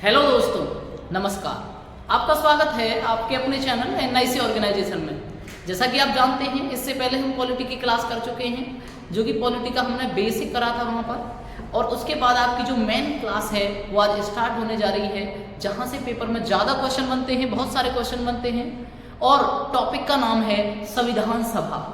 Hello दोस्तों, नमस्कार। आपका स्वागत है आपके अपने चैनल एनआईसी ऑर्गेनाइजेशन में। जैसा कि आप जानते हैं, इससे पहले हम पॉलिटी की क्लास कर चुके हैं, जो कि पॉलिटी का हमने बेसिक करा था वहाँ पर। और उसके बाद आपकी जो मेन क्लास है वो आज स्टार्ट होने जा रही है, जहाँ से पेपर में ज़्यादा क्वेश्चन बनते हैं, बहुत सारे क्वेश्चन बनते हैं। और टॉपिक का नाम है संविधान सभा।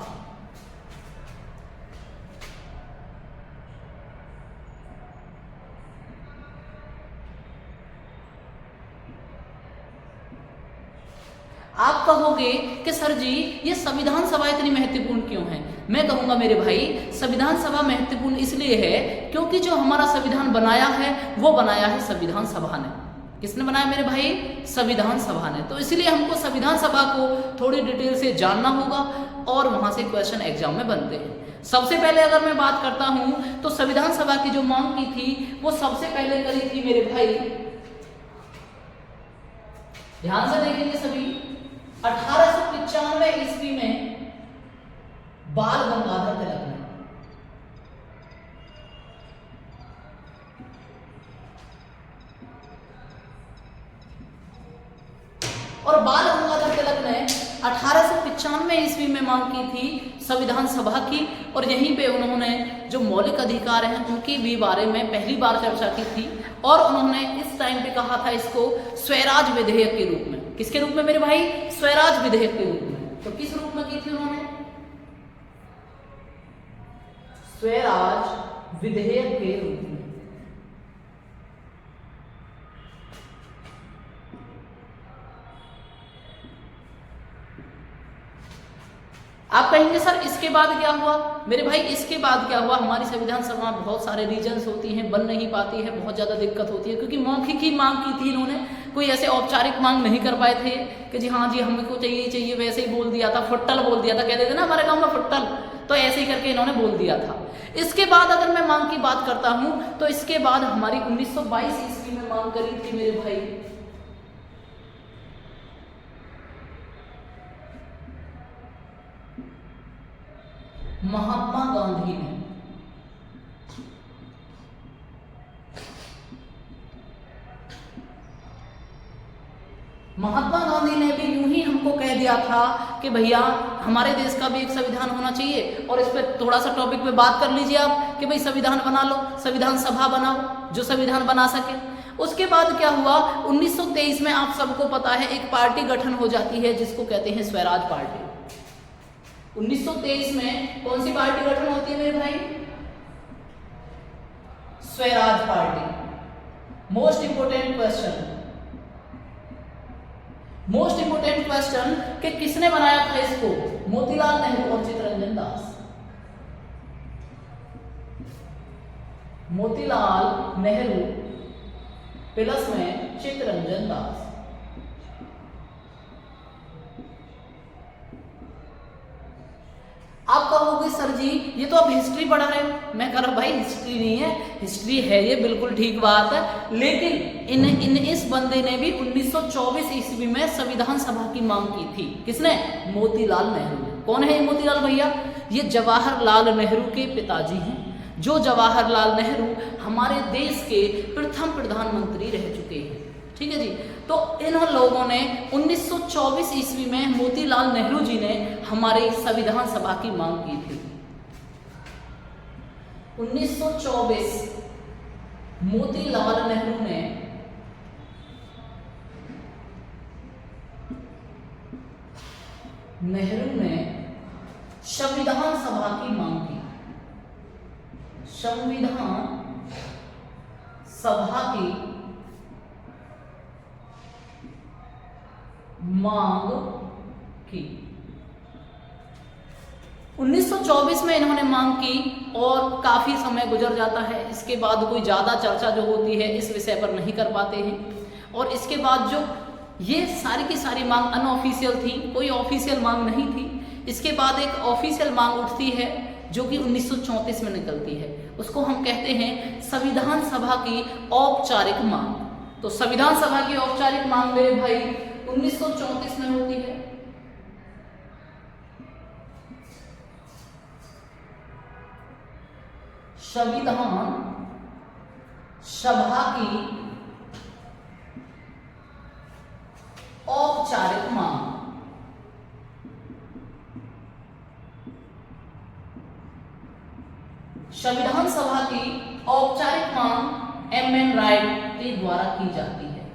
आप कहोगे कि सर जी ये संविधान सभा इतनी महत्वपूर्ण क्यों है? मैं कहूँगा मेरे भाई, संविधान सभा महत्वपूर्ण इसलिए है क्योंकि जो हमारा संविधान बनाया है वो बनाया है संविधान सभा ने। किसने बनाया मेरे भाई? संविधान सभा ने। तो इसलिए हमको संविधान सभा को थोड़ी डिटेल से जानना होगा और वहाँ से क्वेश्चन एग्जाम में बनते हैं। सबसे पहले अगर मैं बात करता हूँ तो संविधान सभा की जो मांग की थी वो सबसे पहले करी थी मेरे भाई, ध्यान से देखेंगे सभी, 1895 ईस्वी में बाल गंगाधर तिलक ने। और बाल गंगाधर तिलक ने 1895 ईस्वी में मांग की थी संविधान सभा की। और यहीं पे उन्होंने जो मौलिक अधिकार हैं उनके भी बारे में पहली बार चर्चा की थी। और उन्होंने इस टाइम पे कहा था इसको स्वराज विधेयक के रूप में। किसके रूप में मेरे भाई? स्वराज विधेयक के रूप में। तो किस रूप में की थी उन्होंने? स्वराज विधेयक के रूप में। आप कहेंगे सर इसके बाद क्या हुआ? मेरे भाई इसके बाद क्या हुआ, हमारी संविधान सभा में बहुत सारे रीजंस होती हैं, बन नहीं पाती है, बहुत ज़्यादा दिक्कत होती है, क्योंकि मौखिक ही मांग की थी इन्होंने, कोई ऐसे औपचारिक मांग नहीं कर पाए थे कि जी हाँ जी हमको चाहिए चाहिए, वैसे ही बोल दिया था, फुट्टल बोल दिया था, कहते थे ना हमारे गाँव में फुट्टल, तो ऐसे ही करके इन्होंने बोल दिया था। इसके बाद अगर मैं मांग की बात करता हूँ तो इसके बाद हमारी 1922 ईस्वी में मांग करी थी मेरे भाई महात्मा गांधी ने। महात्मा गांधी ने भी यूं ही हमको कह दिया था कि भैया हमारे देश का भी एक संविधान होना चाहिए। और इस पर थोड़ा सा टॉपिक पे बात कर लीजिए आप कि भाई संविधान बना लो, संविधान सभा बनाओ जो संविधान बना सके। उसके बाद क्या हुआ, 1923 में आप सबको पता है एक पार्टी गठन हो जाती है जिसको कहते हैं स्वराज पार्टी। 1923 में कौन सी पार्टी गठन होती है मेरे भाई? Swaraj party. Most important question कि किसने बनाया था इसको? मोतीलाल नेहरू और चित्तरंजन दास। मोतीलाल नेहरू प्लस में चित्तरंजन दास। आप कहोगे सर जी ये तो आप हिस्ट्री पढ़ा रहे हो। मैं कह रहा भाई हिस्ट्री नहीं है, हिस्ट्री है ये, बिल्कुल ठीक बात है, लेकिन इस बंदे ने भी 1924 ईस्वी में संविधान सभा की मांग की थी। किसने? मोतीलाल नेहरू ने। कौन है ये मोतीलाल भैया? ये जवाहरलाल नेहरू के पिताजी हैं, जो जवाहरलाल नेहरू हमारे देश के प्रथम प्रधानमंत्री रह चुके हैं। ठीक है जी। तो इन लोगों ने 1924 ईस्वी में मोतीलाल नेहरू जी ने हमारे संविधान सभा की मांग की थी। 1924 मोतीलाल नेहरू ने संविधान सभा की मांग की। संविधान सभा की मांग की 1924 में इन्होंने मांग की और काफी समय गुजर जाता है। इसके बाद कोई ज्यादा चर्चा जो होती है इस विषय पर नहीं कर पाते हैं। और इसके बाद जो ये सारी की सारी मांग अनऑफिशियल थी, कोई ऑफिशियल मांग नहीं थी। इसके बाद एक ऑफिशियल मांग उठती है जो कि 1934 में निकलती है, उसको हम कहते हैं संविधान सभा की औपचारिक मांग। तो संविधान सभा की औपचारिक मांग मेरे भाई 1934 में होती है। संविधान सभा की औपचारिक मांग। संविधान सभा की औपचारिक मांग एम.एन. राय के द्वारा की जाती है।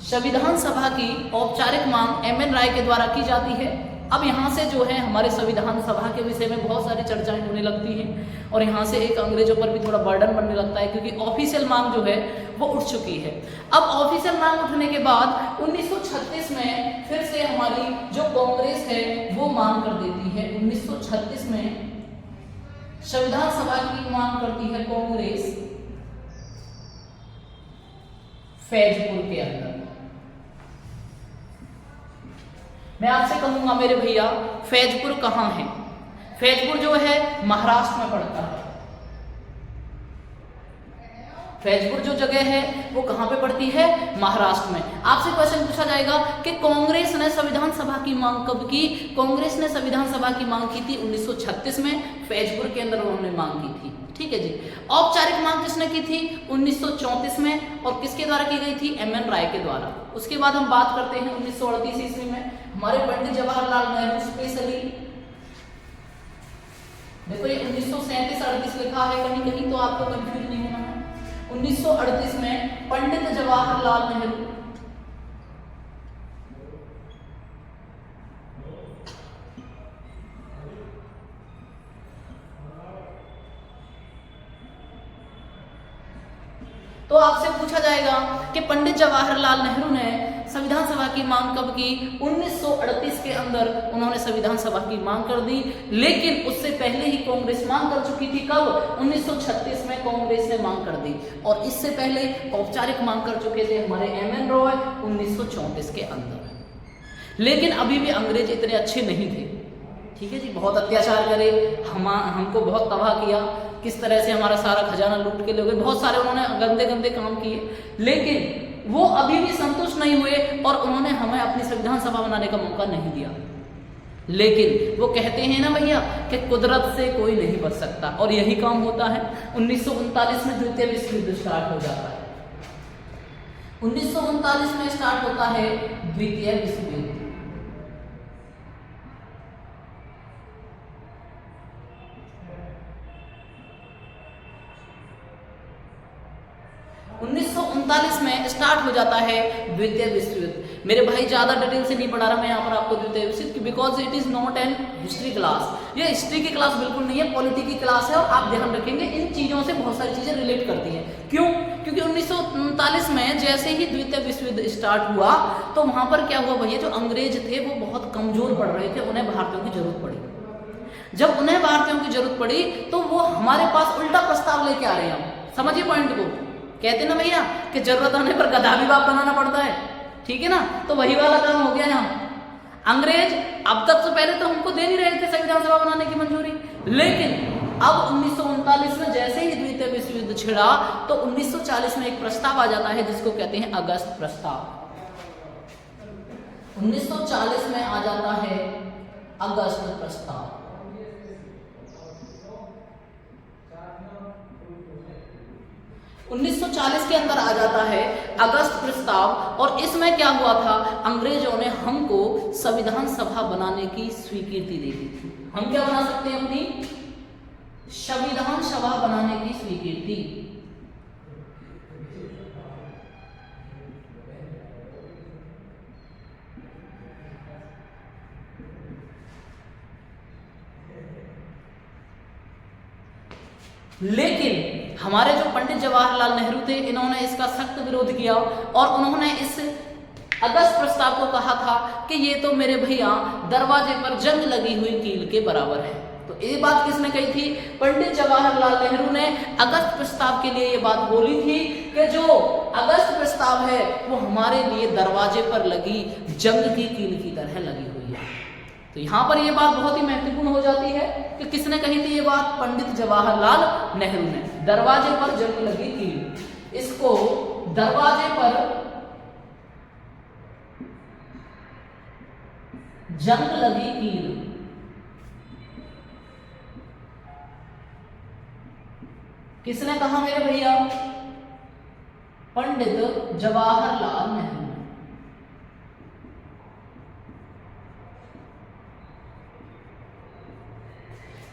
संविधान सभा की औपचारिक मांग एम.एन. राय के द्वारा की जाती है। अब यहाँ से जो है हमारे संविधान सभा के विषय में बहुत सारी चर्चाएं होने लगती हैं और यहाँ से एक अंग्रेजों पर भी थोड़ा बर्डन बनने लगता है, क्योंकि ऑफिशियल मांग जो है वो उठ चुकी है। अब ऑफिशियल मांग उठने के बाद 1936 में फिर से हमारी जो कांग्रेस है वो मांग कर देती है। 1936 में संविधान सभा की मांग करती है कांग्रेस फैजपुर के अंदर। मैं आपसे कहूंगा मेरे भैया, फैजपुर कहाँ है? फैजपुर जो है महाराष्ट्र में पड़ता है। फैजपुर जो जगह है वो कहाँ पे पड़ती है? महाराष्ट्र में। आपसे क्वेश्चन पूछा जाएगा कि कांग्रेस ने संविधान सभा की मांग कब की? कांग्रेस ने संविधान सभा की मांग की थी 1936 में, फैजपुर के अंदर उन्होंने मांग की थी। ठीक है जी। औपचारिक मांग किसने की थी? 1934 में, और किसके द्वारा की गई थी? एम.एन. राय के द्वारा। उसके बाद हम बात करते हैं 1938 ईस्वी में हमारे पंडित जवाहरलाल नेहरू स्पेशली, देखो ये 1937-38 लिखा है कहीं कहीं, तो आपको कंफ्यूज नहीं होना है। 1938 में पंडित जवाहरलाल नेहरू तो आपसे पूछा जाएगा कि पंडित जवाहरलाल नेहरू ने संविधान सभा की मांग कब की? 1938 के अंदर उन्होंने संविधान सभा की मांग कर दी, लेकिन उससे पहले ही कांग्रेस मांग कर चुकी थी। कब? 1936 में कांग्रेस ने मांग कर दी, और इससे पहले औपचारिक मांग कर चुके थे हमारे एम.एन. रॉय 1934 के अंदर। लेकिन अभी भी अंग्रेज इतने अच्छे नहीं थे। ठीक है जी, बहुत अत्याचार करे, हमको बहुत तबाह किया, किस तरह से हमारा सारा खजाना लूट के ले गए, बहुत सारे उन्होंने गंदे गंदे काम किए, लेकिन वो अभी भी संतुष्ट नहीं हुए और उन्होंने हमें अपनी संविधान सभा बनाने का मौका नहीं दिया। लेकिन वो कहते हैं ना भैया कि कुदरत से कोई नहीं बच सकता, और यही काम होता है। 1939 में द्वितीय विश्व युद्ध स्टार्ट हो जाता है। 1939 में स्टार्ट होता है द्वितीय विश्व युद्ध। 1939 में स्टार्ट हो जाता है द्वितीय विश्व युद्ध। मेरे भाई ज्यादा डिटेल से नहीं पढ़ा रहा मैं यहाँ पर आपको द्वितीय विश्व युद्ध, because it is not an history class. ये हिस्ट्री की क्लास बिल्कुल नहीं है, पॉलिटी की क्लास है, और आप ध्यान रखेंगे इन चीजों से बहुत सारी चीजें रिलेट करती हैं। क्यों? क्योंकि 1939 में जैसे ही द्वितीय विश्व युद्ध स्टार्ट हुआ तो वहां पर क्या हुआ भैया, जो अंग्रेज थे वो बहुत कमजोर पड़ रहे थे, उन्हें भारतीयों की जरूरत पड़ी। जब उन्हें भारतीयों की जरूरत पड़ी तो वो हमारे पास उल्टा प्रस्ताव लेके आ रहे हैं। समझिए पॉइंट को, कहते ना भैया कि जरूरत होने पर गधा भी बाप बनाना पड़ता है। ठीक है ना, तो वही वाला काम हो गया यहाँ। अंग्रेज अब तक तो पहले तो हमको दे नहीं रहे थे संविधान सभा बनाने की मंजूरी, लेकिन अब 1939 में जैसे ही द्वितीय विश्व युद्ध छिड़ा तो 1940 में एक प्रस्ताव आ जाता है जिसको कहते हैं अगस्त प्रस्ताव। 1940 में आ जाता है अगस्त प्रस्ताव। 1940 के अंदर आ जाता है अगस्त प्रस्ताव, और इसमें क्या हुआ था, अंग्रेजों ने हमको संविधान सभा बनाने की स्वीकृति दे दी थी। हम क्या बना सकते हैं? अपनी संविधान सभा बनाने की स्वीकृति। लेकिन हमारे जो पंडित जवाहरलाल नेहरू थे, इन्होंने इसका सख्त विरोध किया और उन्होंने इस अगस्त प्रस्ताव को कहा था कि ये तो मेरे भैया दरवाजे पर जंग लगी हुई कील के बराबर है। तो ये बात किसने कही थी? पंडित जवाहरलाल नेहरू ने अगस्त प्रस्ताव के लिए ये बात बोली थी कि जो अगस्त प्रस्ताव है वो हमारे लिए दरवाजे पर लगी जंग की कील की तरह लगी हुई है। तो यहाँ पर ये बात बहुत ही महत्वपूर्ण हो जाती है कि किसने कही थी ये बात? पंडित जवाहरलाल नेहरू ने। दरवाजे पर जंग लगी कील, इसको दरवाजे पर जंग लगी कील किसने कहा मेरे भैया? पंडित जवाहरलाल नेहरू।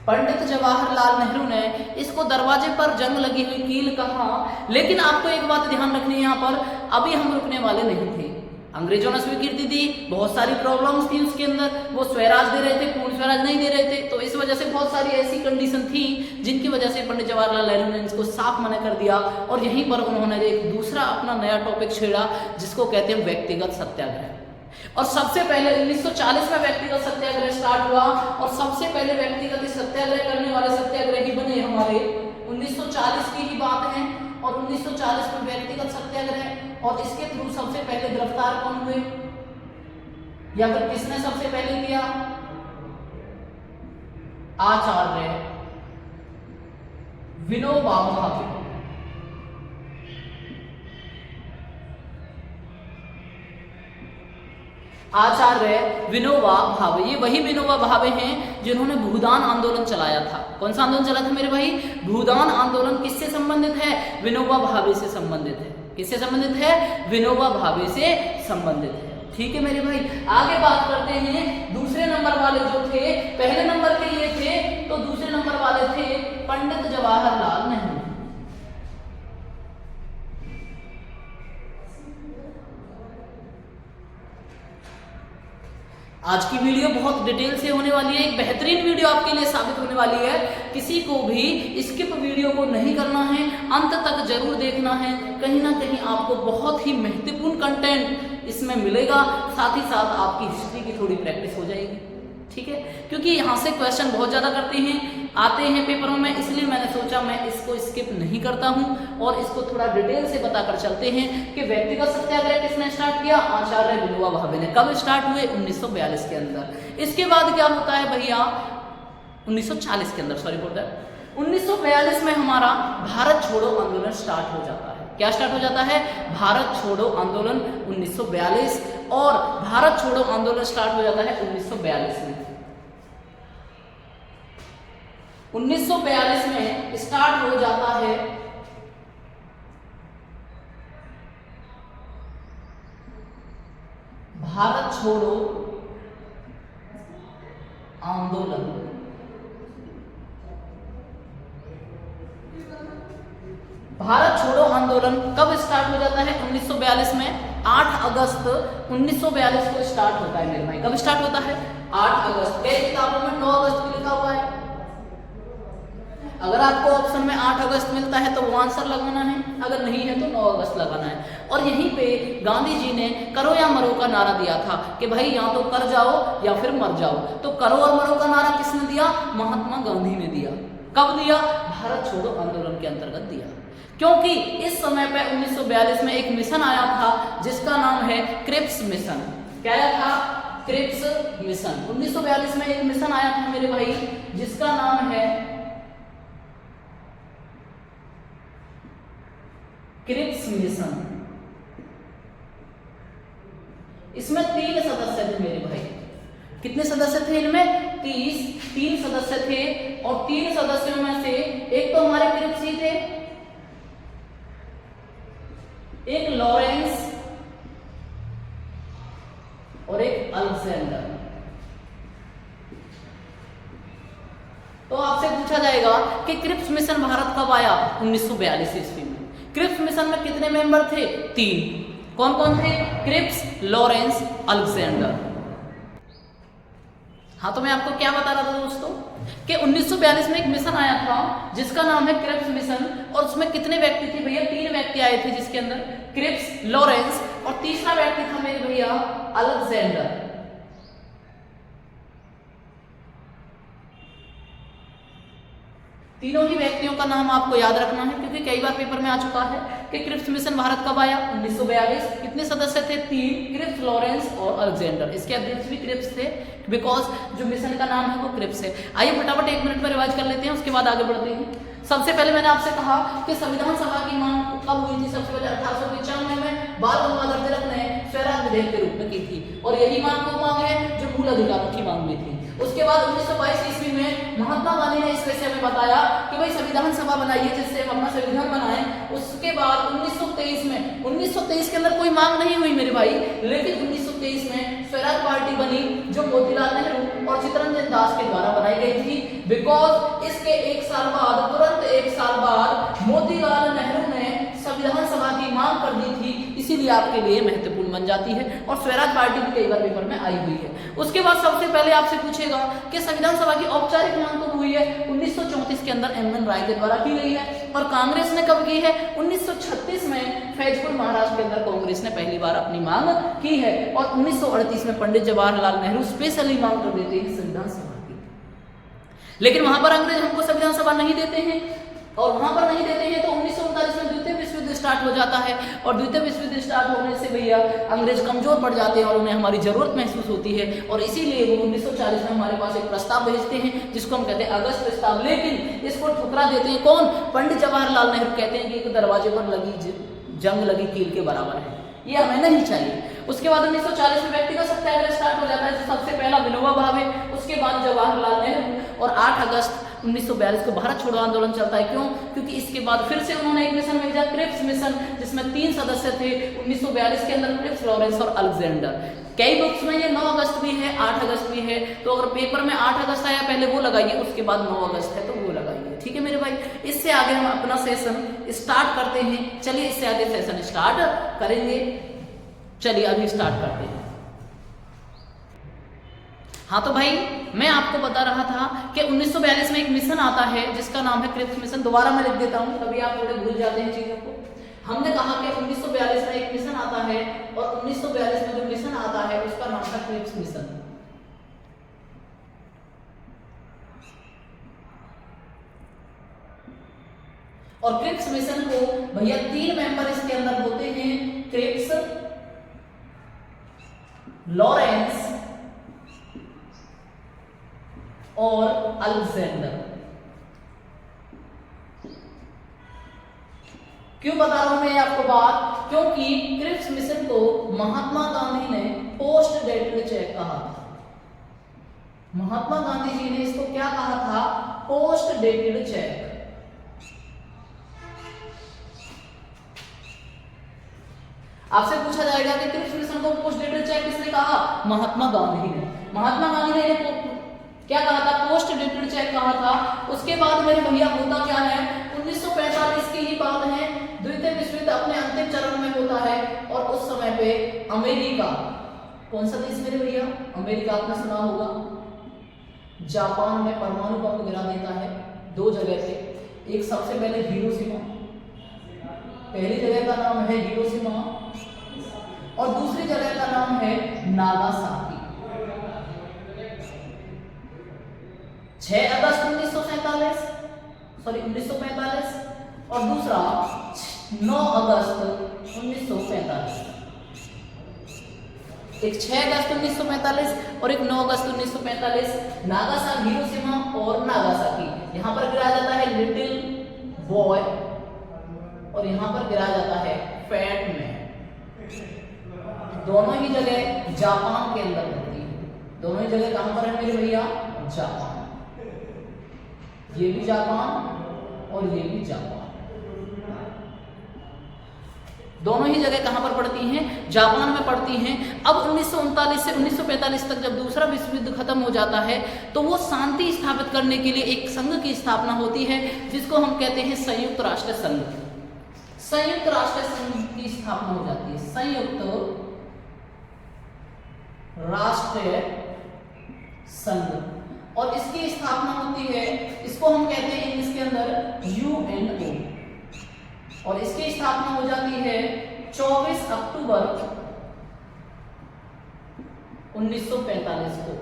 पंडित जवाहरलाल नेहरू ने इसको दरवाजे पर जंग लगी हुई कील कहा। लेकिन आपको एक बात ध्यान रखनी है, यहाँ पर अभी हम रुकने वाले नहीं थे। अंग्रेजों ने स्वीकृति दी, बहुत सारी प्रॉब्लम्स थी उसके अंदर, वो स्वराज दे रहे थे, पूर्ण स्वराज नहीं दे रहे थे, तो इस वजह से बहुत सारी ऐसी कंडीशन थी जिनकी वजह से पंडित जवाहरलाल नेहरू ने इसको साफ मना कर दिया। और यहीं पर उन्होंने एक दूसरा अपना नया टॉपिक छेड़ा जिसको कहते हैं व्यक्तिगत सत्याग्रह। और सबसे पहले 1940 में व्यक्तिगत सत्याग्रह स्टार्ट हुआ और सबसे पहले व्यक्तिगत सत्याग्रह करने वाले सत्याग्रही बने हमारे 1940 की ही बात है। और 1940 में व्यक्तिगत सत्याग्रह, और इसके थ्रू सबसे पहले गिरफ्तार कौन हुए या फिर किसने सबसे पहले किया? आचार्य विनोबा भावे। आचार्य विनोबा भावे, ये वही विनोबा भावे हैं जिन्होंने भूदान आंदोलन चलाया था। कौन सा आंदोलन चला था मेरे भाई? भूदान आंदोलन। किससे संबंधित है? विनोबा भावे से संबंधित है। किससे संबंधित है? विनोबा भावे से संबंधित है। ठीक है मेरे भाई, आगे बात करते हैं। दूसरे नंबर वाले जो थे, पहले नंबर के ये थे, तो दूसरे नंबर वाले थे पंडित जवाहरलाल नेहरू। आज की वीडियो बहुत डिटेल से होने वाली है, एक बेहतरीन वीडियो आपके लिए साबित होने वाली है। किसी को भी स्किप वीडियो को नहीं करना है, अंत तक जरूर देखना है। कहीं ना कहीं आपको बहुत ही महत्वपूर्ण कंटेंट इसमें मिलेगा, साथ ही साथ आपकी हिस्ट्री की थोड़ी प्रैक्टिस हो जाएगी। ठीक है, क्योंकि यहाँ से क्वेश्चन बहुत ज़्यादा आते हैं पेपरों में, इसलिए मैंने सोचा मैं इसको स्किप नहीं करता हूँ और इसको थोड़ा डिटेल से बताकर चलते हैं कि व्यक्तिगत सत्याग्रह किसने स्टार्ट किया? आचार्य विनोबा भावे ने। कब स्टार्ट हुए? 1942 के अंदर। इसके बाद क्या होता है भैया? 1940 के अंदर, सॉरी फॉर दैट, 1942 में हमारा भारत छोड़ो आंदोलन स्टार्ट हो जाता है। क्या स्टार्ट हो जाता है? भारत छोड़ो आंदोलन 1942। और भारत छोड़ो आंदोलन स्टार्ट हो जाता है 1942 में। 1942 में स्टार्ट हो जाता है भारत छोड़ो आंदोलन। भारत छोड़ो आंदोलन कब स्टार्ट हो जाता है? 1942 में 8 अगस्त 1942 को स्टार्ट होता है मेरे भाई। कब स्टार्ट होता है? 8 अगस्त। कई किताबों में 9 अगस्त को लिखा हुआ है। अगर आपको ऑप्शन में 8 अगस्त मिलता है तो वो आंसर लगाना है, अगर नहीं है तो 9 अगस्त लगाना है। और यहीं पे गांधी जी ने करो या मरो का नारा दिया था कि भाई या तो कर जाओ या फिर मर जाओ। तो करो और मरो का नारा किसने दिया? महात्मा गांधी ने दिया। कब दिया? भारत छोड़ो आंदोलन के अंतर्गत दिया। क्योंकि इस समय पे 1942 में एक मिशन आया था जिसका नाम है क्रिप्स मिशन। क्या आया था? Cripps mission. 1942 में एक मिशन आया था मेरे भाई जिसका नाम है क्रिप्स मिशन। इसमें 3 सदस्य थे मेरे भाई। कितने सदस्य थे इनमें? 3 सदस्य थे। और 3 सदस्यों में से एक तो हमारे क्रिप्स ही थे, एक लॉरेंस और एक अलेक्जेंडर। तो आपसे पूछा जाएगा कि क्रिप्स मिशन भारत कब आया? 1942 ईस्वी में। क्रिप्स मिशन में कितने मेंबर थे? 3। कौन कौन थे? Cripps, Lawrence, Alexander. हाँ, तो मैं आपको क्या बता रहा था दोस्तों कि 1942 में एक मिशन आया था जिसका नाम है क्रिप्स मिशन। और उसमें कितने व्यक्ति थे भैया? 3 व्यक्ति आए थे, जिसके अंदर क्रिप्स, लॉरेंस और तीसरा व्यक्ति था मेरे भैया अलेक्जेंडर। तीनों ही व्यक्तियों का नाम आपको याद रखना है क्योंकि कई बार पेपर में आ चुका है कि क्रिप्स मिशन भारत कब आया? 1942। कितने सदस्य थे? 3, क्रिप्स, लॉरेंस और अलेक्जेंडर। इसके अध्यक्ष भी क्रिप्स थे बिकॉज जो मिशन का नाम है वो क्रिप्स है। आइए फटाफट 1 मिनट में रिवाइज कर लेते हैं, उसके बाद आगे बढ़ते हैं। सबसे पहले मैंने आपसे कहा कि संविधान सभा की मांग कब हुई थी? सबसे पहले 1895 में बाल गंगाधर तिलक ने स्वराज विधेयक के रूप में की थी। और यही मांग वो मांग है जो मूल अधिकारों की मांग भी थी। उसके बाद 1922 ईस्वी में महात्मा गांधी ने इस विषय में बताया कि भाई संविधान सभा बनाइए जिससे हम अपना संविधान बनाएं। उसके बाद 1923 के अंदर कोई मांग नहीं हुई मेरे भाई, लेकिन 1923 में स्वराज पार्टी बनी जो मोतीलाल नेहरू और चित्तरंजन दास के द्वारा बनाई गई थी। बिकॉज इसके तुरंत एक साल बाद मोतीलाल नेहरू ने संविधान सभा की मांग कर दी थी, इसीलिए आपके लिए महत्वपूर्ण बन जाती है और स्वराज पार्टी भी कई बार पेपर में आई हुई है। उसके बाद सबसे पहले आपसे पूछेगा कि संविधान सभा की औपचारिक मांग कब हुई है? 1934 के अंदर एम.एन. राय के द्वारा की गई है। और कांग्रेस ने कब की है? 1936 में फैजपुर महाराष्ट्र के अंदर कांग्रेस ने पहली बार अपनी मांग की है। और 1938 में पंडित जवाहरलाल नेहरू स्पेशली मांग कर देते हैं संविधान सभा की, लेकिन वहां पर अंग्रेज हमको संविधान सभा नहीं देते हैं। और वहां पर नहीं देते हैं तो 1939 में द्वितीय विश्व युद्ध स्टार्ट हो जाता है। और द्वितीय विश्व युद्ध स्टार्ट होने से भैया अंग्रेज कमजोर पड़ जाते हैं और उन्हें हमारी जरूरत महसूस होती है, और इसीलिए वो 1940 में हमारे पास एक प्रस्ताव भेजते हैं जिसको हम कहते हैं अगस्त प्रस्ताव। लेकिन इसको ठुकरा देते हैं कौन? पंडित जवाहरलाल नेहरू। कहते हैं कि एक दरवाजे पर लगी जंग लगी कील के बराबर है, ये हमें नहीं चाहिए। उसके बाद 1940 में व्यक्तिगत सत्याग्रह स्टार्ट हो जाता है, जो सबसे पहला विनोबा भावे, उसके बाद जवाहरलाल नेहरू, और 8 अगस्त 1942 को भारत छोड़ो आंदोलन चलता है। क्यों? क्योंकि इसके बाद फिर से उन्होंने एक मिशन भेजा, क्रिप्स मिशन, जिसमें 3 सदस्य थे 1942 के अंदर, क्रिप्स, लॉरेंस और अलेक्जेंडर। कई बुक्स में ये 9 अगस्त भी है, 8 अगस्त भी है, तो अगर पेपर में 8 अगस्त आया पहले वो लगाइए, उसके बाद 9 अगस्त है तो वो लगाइए। ठीक है मेरे भाई, इससे आगे हम अपना सेशन स्टार्ट करते हैं। चलिए इससे आगे सेशन स्टार्ट करेंगे। चलिए अभी स्टार्ट करते हैं। हाँ तो भाई मैं आपको बता रहा था कि 1942 में एक मिशन आता है जिसका नाम है क्रिप्स मिशन। दोबारा मैं लिख देता हूँ, कभी आप थोड़े भूल जाते हैं चीजों को। हमने कहा कि 1942 में एक मिशन आता है, और 1942 में जो मिशन आता है उसका नाम था क्रिप्स मिशन। और क्रिप्स मिशन को भैया 3 मेंबर इसके अंदर होते हैं, क्रिप्स, लॉरेंस और अलेक्जेंडर। क्यों बता रहा हूं मैं आपको बात? क्योंकि क्रिप्स मिशन को महात्मा गांधी ने पोस्ट डेटेड चेक कहा था। महात्मा गांधी जी ने इसको क्या कहा था? Post dated cheque. आपसे पूछा जाएगा कि क्रिप्स मिशन को पोस्ट डेटेड चेक किसने कहा? महात्मा गांधी ने। महात्मा गांधी ने क्या कहा था? पोस्ट डेटेड चेक कहा था। उसके बाद मेरे भैया होता क्या है? 1945 की ही बात है, द्वितीय विश्व युद्ध अपने अंतिम चरण में होता है, और उस समय पे अमेरिका, कौन सा देश मेरे भैया? अमेरिका, आपने सुना होगा, जापान में परमाणु बम गिरा देता है 2 जगह पे। एक सबसे पहले हिरोशिमा, पहली जगह का नाम है हिरोशिमा, और दूसरी जगह का नाम है नागासाकी। 6 अगस्त 1945 और दूसरा 9 अगस्त 1945। एक 6 अगस्त 1945 और एक 9 अगस्त 1945। नागासाकी, हिरोशिमा और नागासाकी। यहाँ पर गिराया जाता है लिटिल बॉय, और यहाँ पर गिराया जाता है फैट मैन। दोनों ही जगह जापान के अंदर होती है। दोनों ही जगह कहां पर है मेरे भैया? जापान। ये भी जापान और ये भी जापान, दोनों ही जगह कहां पर पड़ती हैं? जापान में पड़ती हैं। अब 1939 से 1945 तक जब दूसरा विश्व युद्ध खत्म हो जाता है तो वो शांति स्थापित करने के लिए एक संघ की स्थापना होती है जिसको हम कहते हैं संयुक्त राष्ट्र संघ। संयुक्त राष्ट्र संघ की स्थापना हो जाती है, संयुक्त राष्ट्र संघ, और इसकी स्थापना होती है, इसको हम कहते हैं इंग्लिश के अंदर यूएनओ, और इसकी स्थापना हो जाती है 24 अक्टूबर 1945 को।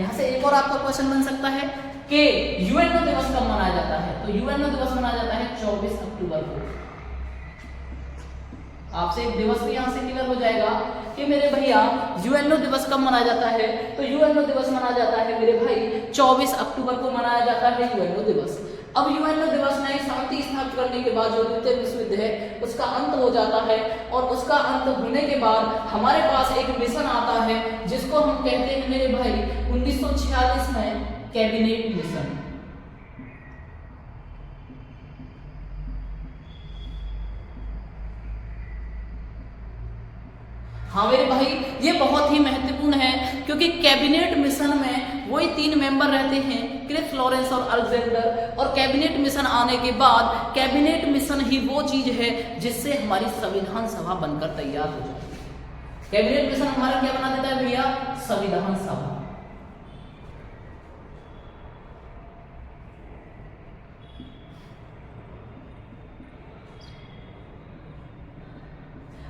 यहां से एक और आपका क्वेश्चन बन सकता है कि यूएनओ दिवस कब मनाया जाता है? तो यूएनओ दिवस मनाया जाता है 24 अक्टूबर को। आपसे एक दिवस भी यहां से क्लियर हो जाएगा कि मेरे भैया यूएनओ दिवस कब मनाया जाता है? तो यूएनओ दिवस मनाया जाता है मेरे भाई 24 अक्टूबर को मनाया जाता है यूएनओ दिवस। अब यूएन दिवस ने शांति स्थापित करने के बाद जो द्वितीय विश्व युद्ध है उसका अंत हो जाता है, और उसका अंत होने के बाद हमारे पास एक मिशन आता है जिसको हम कहते हैं मेरे भाई 1946 में कैबिनेट मिशन। हाँ मेरे भाई, ये बहुत ही महत्वपूर्ण है क्योंकि कैबिनेट मिशन में वही 3 मेंबर रहते हैं, क्रिप्स, लॉरेंस और अलेक्जेंडर। और कैबिनेट मिशन आने के बाद कैबिनेट मिशन ही वो चीज है जिससे हमारी संविधान सभा बनकर तैयार हो जाती है। कैबिनेट मिशन हमारा क्या बना देता है भैया? संविधान सभा।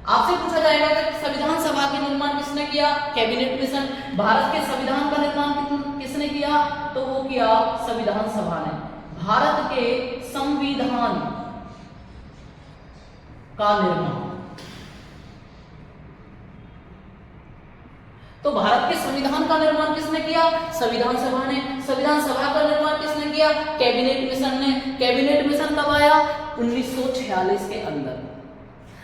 आपसे पूछा जाएगा कि संविधान सभा के निर्माण किसने किया? Cabinet mission. भारत के संविधान का निर्माण किसने किया? तो वो किया संविधान सभा ने। भारत के संविधान का निर्माण, तो भारत के संविधान का निर्माण किसने किया? संविधान सभा ने। संविधान सभा का निर्माण किसने किया? कैबिनेट मिशन ने। कैबिनेट मिशन कब आया? 1946 के अंदर।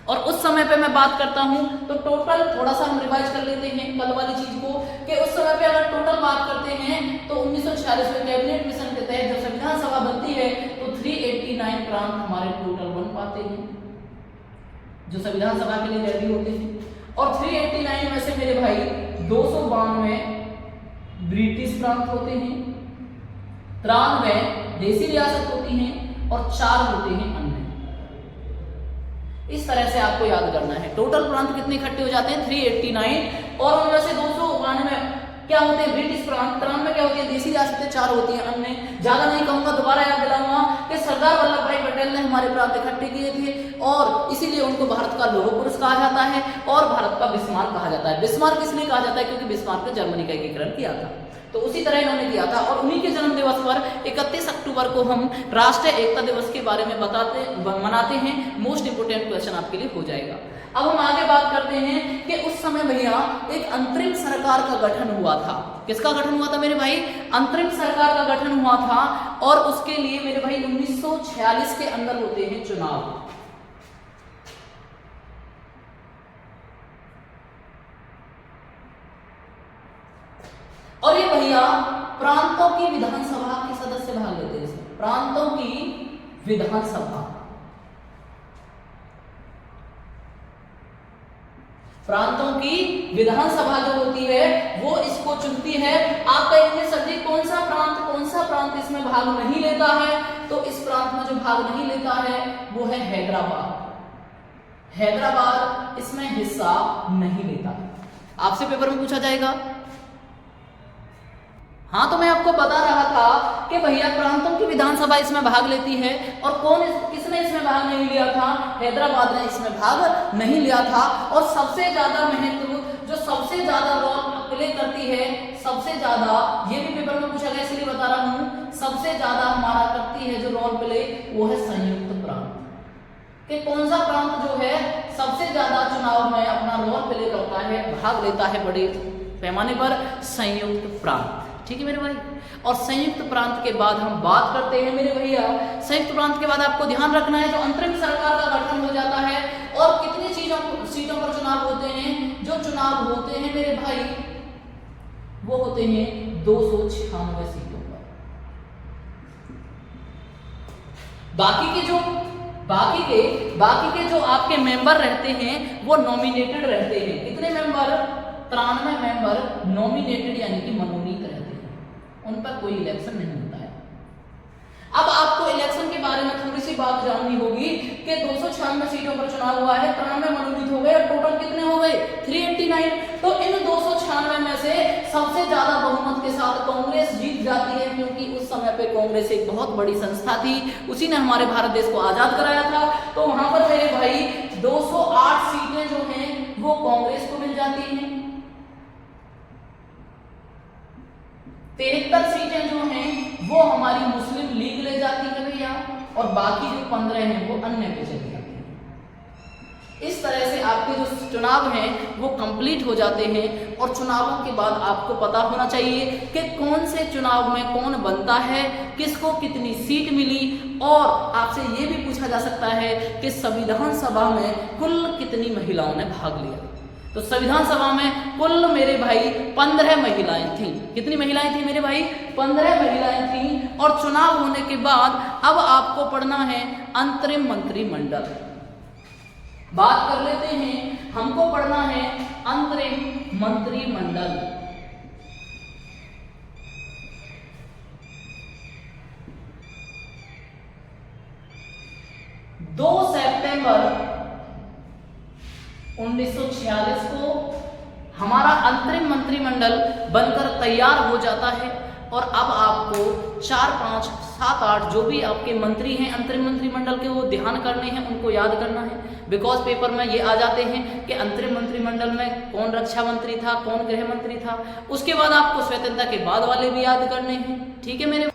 और उस समय पे मैं बात करता हूं तो टोटल थोड़ा सा हम रिवाइज कर लेते हैं कल वाली चीज को, कि उस समय पे अगर टोटल बात करते हैं तो 1946 में कैबिनेट मिशन के तहत जब संविधान सभा बनती है तो 389 प्रांत हमारे टोटल बन पाते हैं जो संविधान सभा के लिए रेडी होते हैं। और 389 में से मेरे भाई 292 ब्रिटिश प्रांत होते हैं, 93 देसी रियासत होती हैं और 4 होते हैं अन्य। इस तरह से आपको याद करना है। टोटल प्रांत कितने इकट्ठे हो जाते हैं? 389, और उनमें से 292 क्या होते हैं? ब्रिटिश प्रांत, 93 क्या होती है? देसी रियासतें, 4 होती हैं अन्य। ज्यादा नहीं कहूंगा, दोबारा याद दिलाऊंगा कि सरदार वल्लभ भाई पटेल ने हमारे प्रांत इकट्ठे किए थे और इसीलिए उनको भारत का लौह पुरुष कहा जाता है और भारत का बिस्मार्क कहा जाता है। बिस्मार्क इसलिए कहा जाता है क्योंकि बिस्मार्क ने जर्मनी का एकीकरण किया था, तो उसी तरह इन्होंने किया था। और उन्हीं के जन्म दिवस पर 31 अक्टूबर को हम राष्ट्रीय एकता दिवस के बारे में मनाते हैं। मोस्ट इंपोर्टेंट क्वेश्चन आपके लिए हो जाएगा। अब हम आगे बात करते हैं कि उस समय भैया एक अंतरिम सरकार का गठन हुआ था। किसका गठन हुआ था मेरे भाई? अंतरिम सरकार का गठन हुआ था, और उसके लिए मेरे भाई 1946 के अंदर होते हैं चुनाव। और ये भैया प्रांतों की विधानसभा के सदस्य भाग लेते हैं। प्रांतों की विधानसभा, प्रांतों की विधानसभा जो होती है वो इसको चुनती है। आप कहेंगे सर जी कौन सा प्रांत इसमें भाग नहीं लेता है? तो इस प्रांत में जो भाग नहीं लेता है वो है हैदराबाद। हैदराबाद इसमें हिस्सा नहीं लेता है। आपसे पेपर में पूछा जाएगा। हाँ, तो मैं आपको बता रहा था कि भैया प्रांतों की विधानसभा इसमें भाग लेती है, और किसने इसमें भाग नहीं लिया था? हैदराबाद ने इसमें भाग नहीं लिया था। और सबसे ज्यादा महत्व, जो सबसे ज्यादा रोल प्ले करती है, सबसे ज्यादा, ये भी पेपर में पूछा गया इसलिए बता रहा हूं, सबसे ज्यादा हमारा करती है जो रोल प्ले, वो है संयुक्त प्रांत। कि कौन सा प्रांत जो है सबसे ज्यादा चुनाव में अपना रोल प्ले करता है, भाग लेता है बड़े पैमाने पर? संयुक्त प्रांत। ठीक है मेरे भाई। और संयुक्त प्रांत के बाद हम बात करते हैं मेरे भैया, संयुक्त प्रांत के बाद आपको ध्यान रखना है जो अंतरिम सरकार का गठन हो जाता है, और कितनी सीटों पर चुनाव होते हैं? जो चुनाव होते हैं मेरे भाई वो होते हैं 296 सीटों पर। बाकी के जो आपके मेंबर रहते हैं वो नॉमिनेटेड रहते हैं। कितने मेंबर? 93 मेंबर नॉमिनेटेड यानी कि मनोनीत रहते हैं, उन पर कोई इलेक्शन नहीं होता है। अब आपको इलेक्शन के बारे में थोड़ी सी बात जाननी होगी कि 296 सीटों पर चुनाव हुआ है, 93 मनोनीत हो गए, और टोटल कितने हो गए? 389। तो इन 296 में से सबसे ज्यादा बहुमत के साथ कांग्रेस जीत जाती है, क्योंकि उस समय पे कांग्रेस एक बहुत बड़ी संस्था थी, उसी ने हमारे भारत देश को आजाद कराया था। तो वहां पर मेरे भाई 208 सीटें जो हैं वो कांग्रेस को मिल जाती हैं, 73 सीटें जो हैं वो हमारी मुस्लिम लीग ले जाती है भैया, और बाकी जो 15 हैं वो अन्य पे चली जाती है। इस तरह से आपके जो चुनाव हैं वो कंप्लीट हो जाते हैं और चुनावों के बाद आपको पता होना चाहिए कि कौन से चुनाव में कौन बनता है, किसको कितनी सीट मिली, और आपसे ये भी पूछा जा सकता है कि संविधान सभा में कुल कितनी महिलाओं ने भाग लिया। तो संविधान सभा में कुल मेरे भाई 15 महिलाएं थीं। कितनी महिलाएं थी मेरे भाई? 15 महिलाएं थीं। और चुनाव होने के बाद अब आपको पढ़ना है अंतरिम मंत्रिमंडल। बात कर लेते हैं, हमको पढ़ना है अंतरिम मंत्रिमंडल। दो सितंबर 1946 को हमारा अंतरिम मंत्रिमंडल बनकर तैयार हो जाता है और अब आपको 4, 5, 7, 8 जो भी आपके मंत्री हैं अंतरिम मंत्रिमंडल के वो ध्यान करने हैं, उनको याद करना है। बिकॉज पेपर में ये आ जाते हैं कि अंतरिम मंत्रिमंडल में कौन रक्षा मंत्री था, कौन गृह मंत्री था। उसके बाद आपको स्वतंत्रता के बाद वाले भी याद करने हैं। ठीक है मेरे,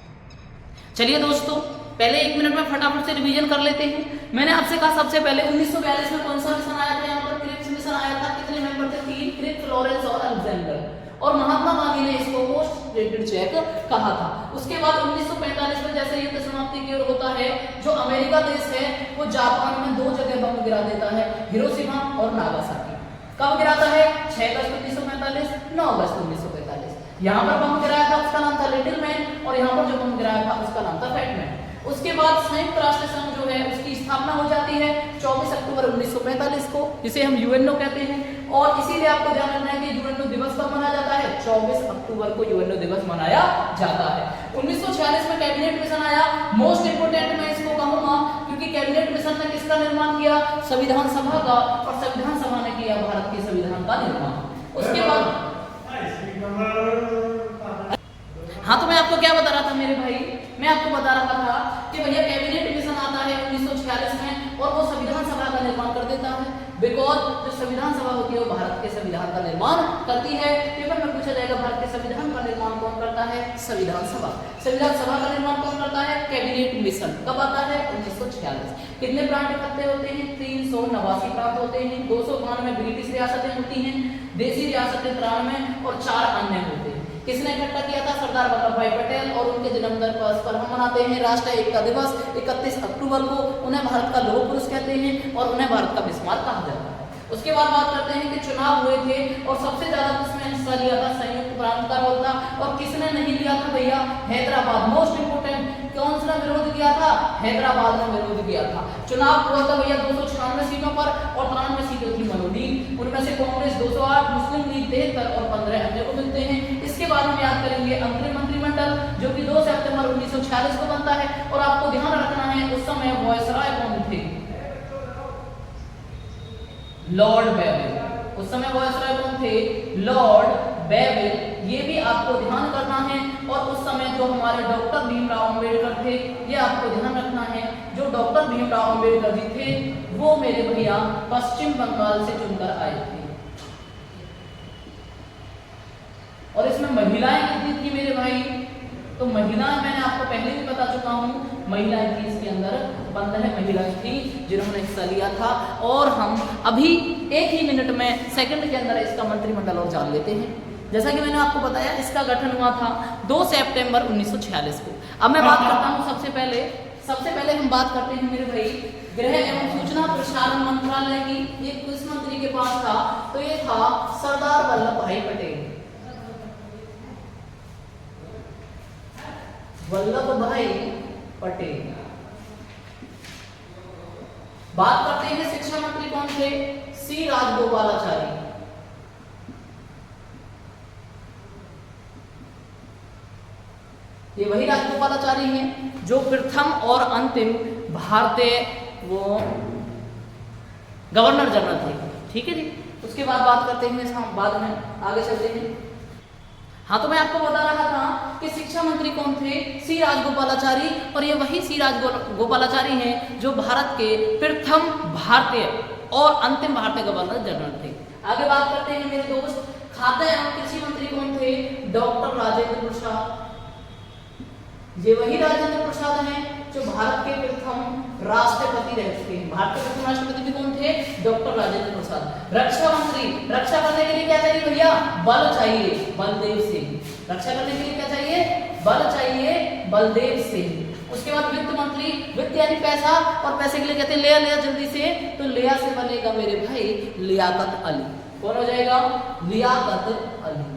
चलिए दोस्तों पहले 1 मिनट में फटाफट से रिवीजन कर लेते हैं। मैंने आपसे कहा सबसे पहले 1942 में कौन सा मिशन आया था? यहाँ पर क्रिप्स मिशन आया था। कितने मेंबर थे? 3, क्रिप्स, लॉरेंस और अलेक्जेंडर। और महात्मा गांधी ने इसको पोस्ट डेटेड चेक कहा था। उसके बाद 1945 में जैसे युद्ध समाप्ति की ओर होता है, जो अमेरिका देश है वो जापान में 2 जगह बम गिरा देता है, हिरोशिमा और नागासाकी। कब गिराता है? 6 अगस्त 1945, 9 अगस्त 1945। यहाँ पर बम गिराया था, उसका नाम था लिटिल मैन, और यहाँ पर जो बम गिराया था उसका नाम था फैट मैन। उसके बाद संयुक्त राष्ट्र संघ जो है उसकी स्थापना हो जाती है 24 अक्टूबर 1945 को, जिसे हम यूएनओ कहते हैं। और इसीलिए आपको ध्यान रखना है कि यूएनओ दिवस कब मनाया जाता है? 24 अक्टूबर को यूएनओ दिवस मनाया जाता है। 1946 में कैबिनेट मिशन आया। मोस्ट इंपोर्टेंट मैं इसको कहूंगा क्योंकि कैबिनेट मिशन ने किसका निर्माण किया? संविधान सभा का, और संविधान सभा ने किया भारत के संविधान का निर्माण। उसके बाद हाँ, तो मैं आपको क्या बता रहा था मेरे भाई? मैं आपको बता रहा था कि भैया कैबिनेट मिशन आता है 1946 में और वो संविधान सभा का निर्माण कर देता है। बिकॉज जो संविधान सभा होती है वो भारत के संविधान का निर्माण करती है। पेपर में पूछा जाएगा भारत के संविधान का निर्माण कौन करता है? संविधान सभा। संविधान सभा का निर्माण कौन करता है? Cabinet mission. कब आता है? 1946। कितने प्रांत इकट्ठे होते हैं? 389 प्रांत होते हैं। 292 ब्रिटिश रियासतें होती हैं, देशी रियासतें 93 और 4 अन्य होते हैं। किसने इकट्ठा किया था? सरदार वल्लभ भाई पटेल। और उनके जन्मदिन पर हम मनाते हैं राष्ट्रीय एकता दिवस 31 अक्टूबर को। उन्हें भारत का लौह पुरुष कहते हैं और उन्हें भारत का बिस्मार्क कहा जाता है। उसके बाद बात करते हैं कि चुनाव हुए थे और सबसे ज्यादा किसने हिस्सा लिया था? संयुक्त प्रांत का रोल था। और किसने नहीं लिया था भैया? हैदराबाद। मोस्ट इंपोर्टेंट, कौन सा विरोध किया था? हैदराबाद ने विरोध किया था। चुनाव हुआ था भैया 296 सीटों पर और 93 सीटें थी मनोनीत। उनमें से कांग्रेस 208, मुस्लिम लीग 73 और 15 अन्य को मिलते हैं। इसके बाद हम याद करेंगे अंतरिम मंत्रिमंडल जो कि 2 सितंबर 1946 को बनता है। और आपको ध्यान रखना है उस समय वायसराय कौन थे? लॉर्ड बेविल। उस समय वायसराय कौन थे? लॉर्ड बेविल। ये भी आपको ध्यान करना है। और उस समय जो हमारे डॉक्टर भीमराव अंबेडकर थे, ये आपको ध्यान रखना है, जो डॉक्टर भीमराव अंबेडकर जी थे वो मेरे भैया पश्चिम बंगाल से चुनकर आए थे। और इसमें महिलाएं कितनी थी मेरे भाई? तो महिलाएं मैंने आपको पहले भी बता चुका हूं, महिलाएं थी इसके अंदर 15 महिलाएं थी जिन्होंने हिस्सा लिया था। और हम अभी 1 ही मिनट में सेकंड के अंदर इसका मंत्रिमंडल और जान लेते हैं। जैसा कि मैंने आपको बताया इसका गठन हुआ था 2 सितंबर 1946 को। अब मैं बात करता हूं सबसे पहले हम बात करते हैं मेरे भाई गृह एवं सूचना प्रसारण मंत्रालय की। ये किस मंत्री के पास था? तो ये था सरदार वल्लभ भाई पटेल। वल्लभ भाई पटेल। बात करते हैं शिक्षा मंत्री कौन थे? सी राजगोपालाचारी। ये वही राजगोपालाचारी हैं जो प्रथम और अंतिम भारतीय वो गवर्नर जनरल थे। ठीक है जी। उसके बाद बात करते हैं, बाद में आगे चलते हैं। हाँ, तो मैं आपको बता रहा था कि शिक्षा मंत्री कौन थे? सी राजगोपालाचारी। और ये वही सी राजगोपालाचारी हैं जो भारत के प्रथम भारतीय और अंतिम भारतीय गवर्नर जनरल थे। आगे बात करते हैं मेरे दोस्त, खाद्य एवं कृषि मंत्री कौन थे? डॉक्टर राजेंद्र प्रसाद। ये वही राजेंद्र प्रसाद हैं जो भारत के प्रथम राष्ट्रपति रह चुके हैं। भारत के प्रथम राष्ट्रपति भी कौन थे? डॉक्टर राजेंद्र प्रसाद। रक्षा मंत्री, रक्षा करने के लिए क्या चाहिए भैया? बल चाहिए, बलदेव सिंह। रक्षा करने के लिए क्या चाहिए? बल चाहिए, बलदेव सिंह। उसके बाद वित्त मंत्री, वित्त यानी पैसा, और पैसे के लिए कहते हैं लिया जल्दी से, तो लिया से बनेगा मेरे भाई लियाकत अली। कौन हो जाएगा? लियाकत अली।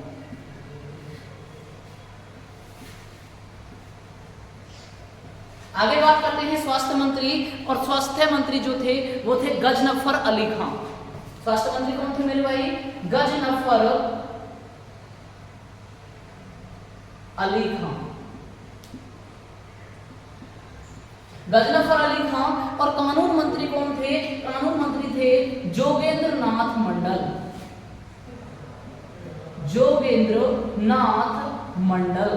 आगे बात करते हैं स्वास्थ्य मंत्री, और स्वास्थ्य मंत्री जो थे वो थे गजनफर अली खान। स्वास्थ्य मंत्री कौन थे मेरे भाई? गजनफर अली खान। गजनफर अली खान। और कानून मंत्री कौन थे? कानून मंत्री थे जोगेंद्र नाथ मंडल। जोगेंद्र नाथ मंडल।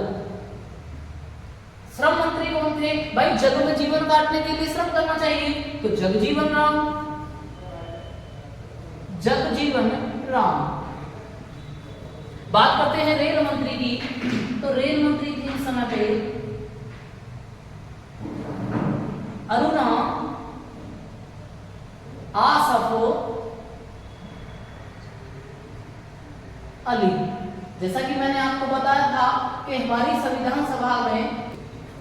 श्रम मंत्री कौन थे भाई? जग में जीवन काटने के लिए श्रम करना चाहिए, तो जगजीवन राम। जगजीवन राम। बात करते हैं रेल मंत्री की, तो रेल मंत्री थी इस समय पे अरुणा आसफ अली। जैसा कि मैंने आपको बताया था कि हमारी संविधान सभा में,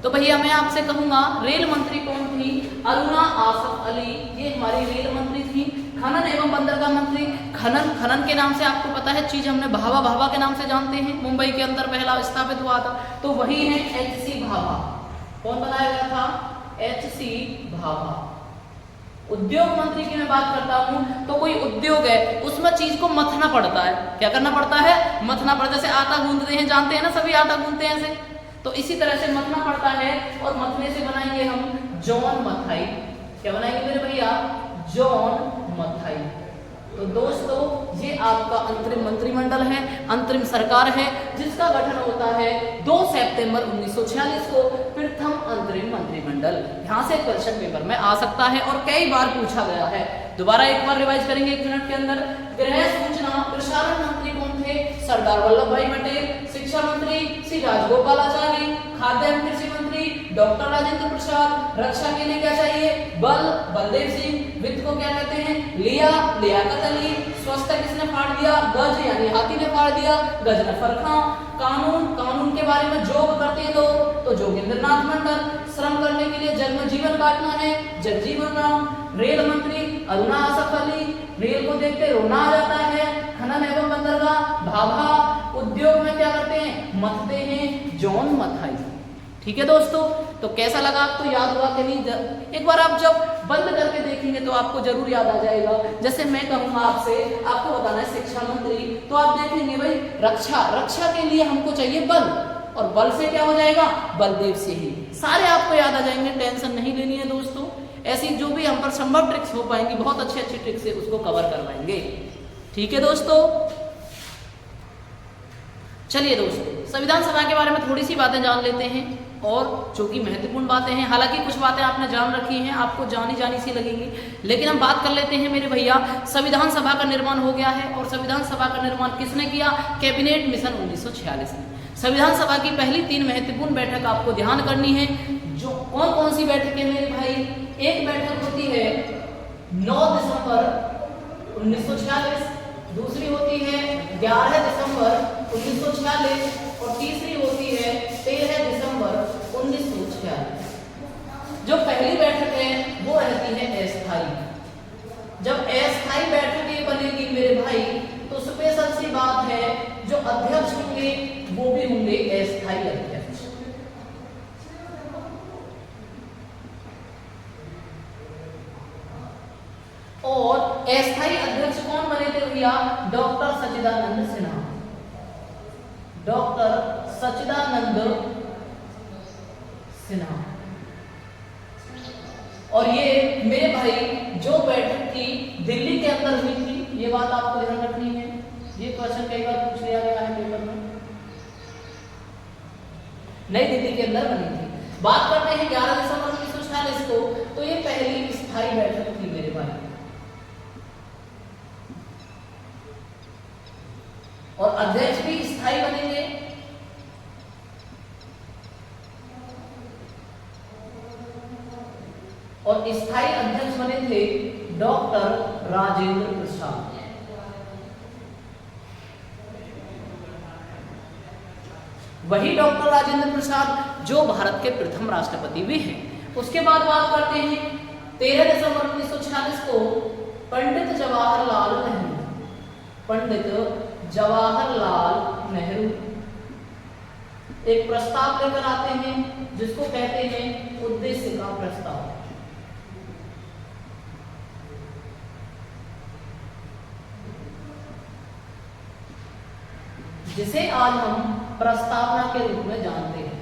तो भैया मैं आपसे कहूंगा रेल मंत्री कौन थी? अरुणा आसफ अली, ये हमारी रेल मंत्री थी। खनन एवं बंदरगाह मंत्री, खनन के नाम से आपको पता है चीज हमने भाभा के नाम से जानते हैं, मुंबई के अंदर पहला स्थापित हुआ था, तो वही है एच.सी. भाभा। कौन बनाया गया था? एच.सी. भाभा। उद्योग मंत्री की मैं बात करता हूं, तो कोई उद्योग है उसमें चीज को मथना पड़ता है। क्या करना पड़ता है? मथना पड़ता है। जैसे आटा गूंदते हैं, जानते हैं ना सभी, आटा गूंदते हैं ऐसे, तो इसी तरह से मथना पड़ता है, और मथने से बनाएंगे हम जॉन मथाई। क्या बनाएंगे मेरे भैया? जॉन मथाई। तो दोस्तों ये आपका अंतरिम मंत्रिमंडल है, अंतरिम सरकार है, जिसका गठन होता है 2 सितंबर 1946 को, प्रथम अंतरिम मंत्रिमंडल। यहाँ से क्वेश्चन पेपर में आ सकता है और कई बार पूछा गया है। दोबारा एक बार रिवाइज करेंगे 1 मिनट के अंदर। गृह सूचना प्रसारण मंत्री कौन थे? सरदार वल्लभ भाई पटेल। शिक्षा मंत्री श्री राजगोपालाचारी। खाद्य एवं कृषि मंत्री डॉक्टर राजेंद्र प्रसाद। रक्षा के लिए क्या चाहिए? बल, बलदेव सिंह। वित्त को क्या कहते हैं? लियाकत अली। स्वास्थ्य किसने फाड़ दिया? गज यानी हाथी ने फाड़ दिया, गजनफर खान। कानून के बारे में जोग करते हैं लोग, तो जोगेंद्र नाथ मंडल। श्रम करने के लिए जग में जीवन काटना है, जगजीवन राम। रेल मंत्री अरुणा आसफ अली, रेल को देखते रोना आ जाता है। खनन एवं बंदरगाह भाभा। उद्योग में क्या करते हैं? मथते हैं, जॉन मथाई। ठीक है दोस्तों, तो कैसा लगा आपको? याद हुआ कि नहीं? एक बार आप जब बंद करके देखेंगे तो आपको जरूर याद आ जाएगा। जैसे मैं कहूंगा आपसे, आपको बताना है शिक्षा मंत्री, तो आप देखेंगे भाई रक्षा के लिए हमको चाहिए बल, और बल से क्या हो जाएगा? बलदेव से ही। सारे आपको याद आ जाएंगे, टेंशन नहीं लेनी है दोस्तों। ऐसी जो भी हम पर संभव ट्रिक्स हो पाएंगी, बहुत अच्छी ट्रिक्स से उसको कवर करवाएंगे। ठीक है दोस्तों, चलिए दोस्तों संविधान सभा के बारे में थोड़ी सी बातें जान लेते हैं, और जो कि महत्वपूर्ण बातें हैं। हालांकि कुछ बातें आपने जान रखी हैं, आपको जानी सी लगेंगी, लेकिन हम बात कर लेते हैं मेरे भैया। संविधान सभा का निर्माण हो गया है, और संविधान सभा का निर्माण किसने किया? कैबिनेट मिशन 1946 में। संविधान सभा की पहली 3 महत्वपूर्ण बैठक आपको ध्यान करनी है। जो कौन सी बैठक है मेरे भाई? एक बैठक होती है 9 दिसंबर 1946, दूसरी होती है 11 दिसंबर 1946, और तीसरी होती है 13 दिसंबर 1946। जो पहली बैठक है वो रहती है अस्थायी। जब अस्थायी बैठकें बनेगी मेरे भाई, तो स्पेशल सी बात है, जो अध्यक्ष होंगे वो भी होंगे अस्थायी अध्यक्ष। और अस्थायी अध्यक्ष कौन बने थे भैया? डॉक्टर सच्चिदानंद सिन्हा। डॉक्टर सच्चिदानंद सिन्हा। और ये मेरे भाई जो बैठक थी दिल्ली के अंदर हुई थी, ये बात आपको ध्यान रखनी है। ये क्वेश्चन कई बार पूछ लिया गया है पेपर में। नई दिल्ली के अंदर बनी थी। बात करते हैं 11 दिसंबर 1946 को, तो ये पहली स्थायी बैठक थी मेरे भाई। और अध्यक्ष भी स्थायी बनेंगे। और स्थायी अध्यक्ष बने थे डॉक्टर राजेंद्र प्रसाद। वही डॉक्टर राजेंद्र प्रसाद जो भारत के प्रथम राष्ट्रपति भी हैं। उसके बाद बात करते हैं 13 दिसंबर 1946 को पंडित जवाहरलाल नेहरू एक प्रस्ताव लेकर आते हैं जिसको कहते हैं उद्देश्य का प्रस्ताव। जिसे आज हम प्रस्तावना के रूप में जानते हैं।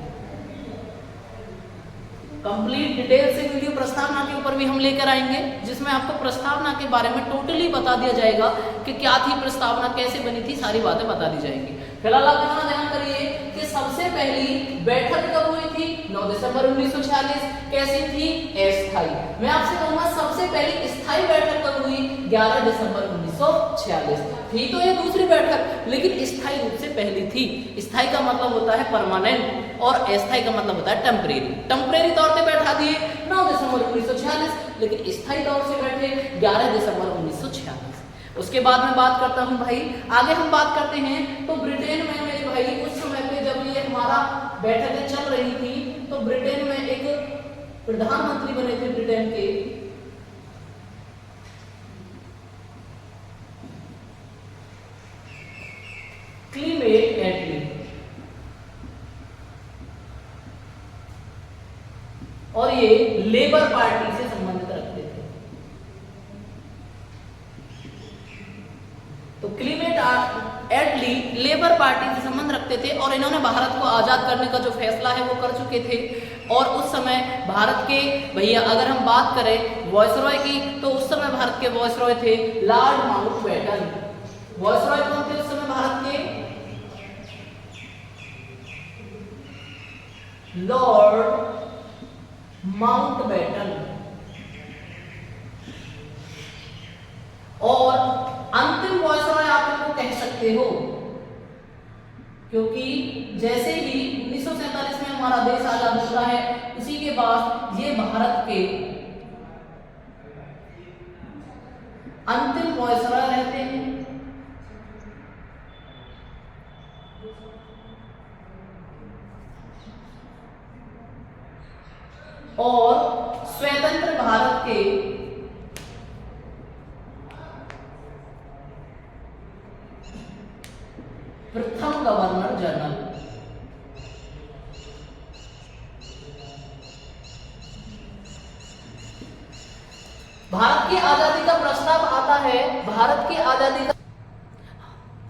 कंप्लीट डिटेल से वीडियो प्रस्तावना के ऊपर भी हम लेकर आएंगे, जिसमें आपको प्रस्तावना के बारे में टोटली बता दिया जाएगा कि क्या थी प्रस्तावना, कैसे बनी थी, सारी बातें बता दी जाएंगी। फिलहाल आप यहाँ ध्यान करिए कि सबसे पहली बैठक कब हुई थी? 9 दिसंबर 1946। कैसी थी? अस्थायी। मैं आपसे कहूंगा सबसे पहली स्थायी बैठक कब हुई? 11 दिसंबर 1946। थी तो ये दूसरी बैठक, लेकिन स्थायी रूप से पहली थी। स्थायी का मतलब होता है परमानेंट और अस्थायी का मतलब होता है टेम्परेरी। टेम्परेरी तौर पे बैठा दिए 9 दिसंबर 1946, लेकिन स्थायी तौर से बैठे 11 दिसंबर 1946। उसके बाद में बात करता हूं भाई, आगे हम बात करते हैं तो ब्रिटेन में मेरे भाई उस समय पे जब ये हमारा बैठकें चल रही थी तो ब्रिटेन में एक प्रधानमंत्री बने थे ब्रिटेन के, क्लीमेट एटली, और ये लेबर पार्टी से संबंधित रखते थे। तो क्लीमेट एटली लेबर पार्टी से संबंध रखते थे और इन्होंने भारत को आजाद करने का जो फैसला है वो कर चुके थे। और उस समय भारत के भैया अगर हम बात करें वॉयसरॉय की, तो उस समय भारत के वॉयसरॉय थे लॉर्ड माउंटबेटन। वॉयसरॉय कौन थे उस समय भारत के? Lord Mountbatten. और अंतिम वॉयसरॉय आप इनको कह सकते हो, क्योंकि जैसे ही 1947 में हमारा देश आजाद होता है, उसी के बाद ये भारत के अंतिम वॉयसरॉय रहते हैं। और स्वतंत्र भारत के प्रथम गवर्नर जनरल। भारत की आजादी का प्रस्ताव आता है, भारत की आजादी का,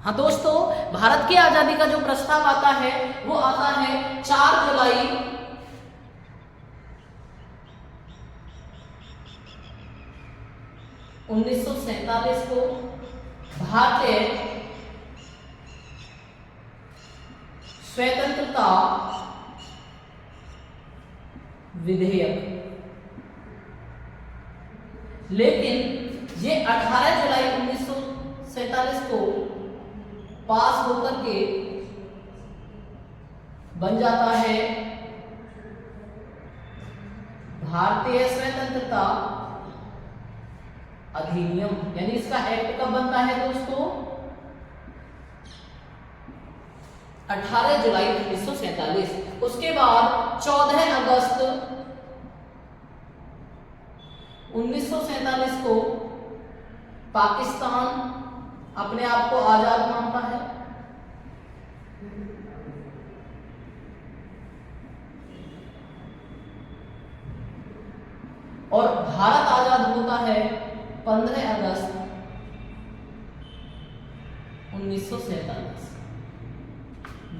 हाँ दोस्तों, भारत की आजादी का जो प्रस्ताव आता है वो आता है 4 जुलाई 1947 को। भारतीय स्वतंत्रता विधेयक, लेकिन ये 18 जुलाई 1947 को पास होकर के बन जाता है भारतीय स्वतंत्रता अधिनियम। यानी इसका एक्ट कब बनता है दोस्तों? 18 जुलाई 1947। उसके बाद 14 अगस्त 1947 को पाकिस्तान अपने आप को आजाद मानता है। और भारत आजाद होता है 15 अगस्त 1947।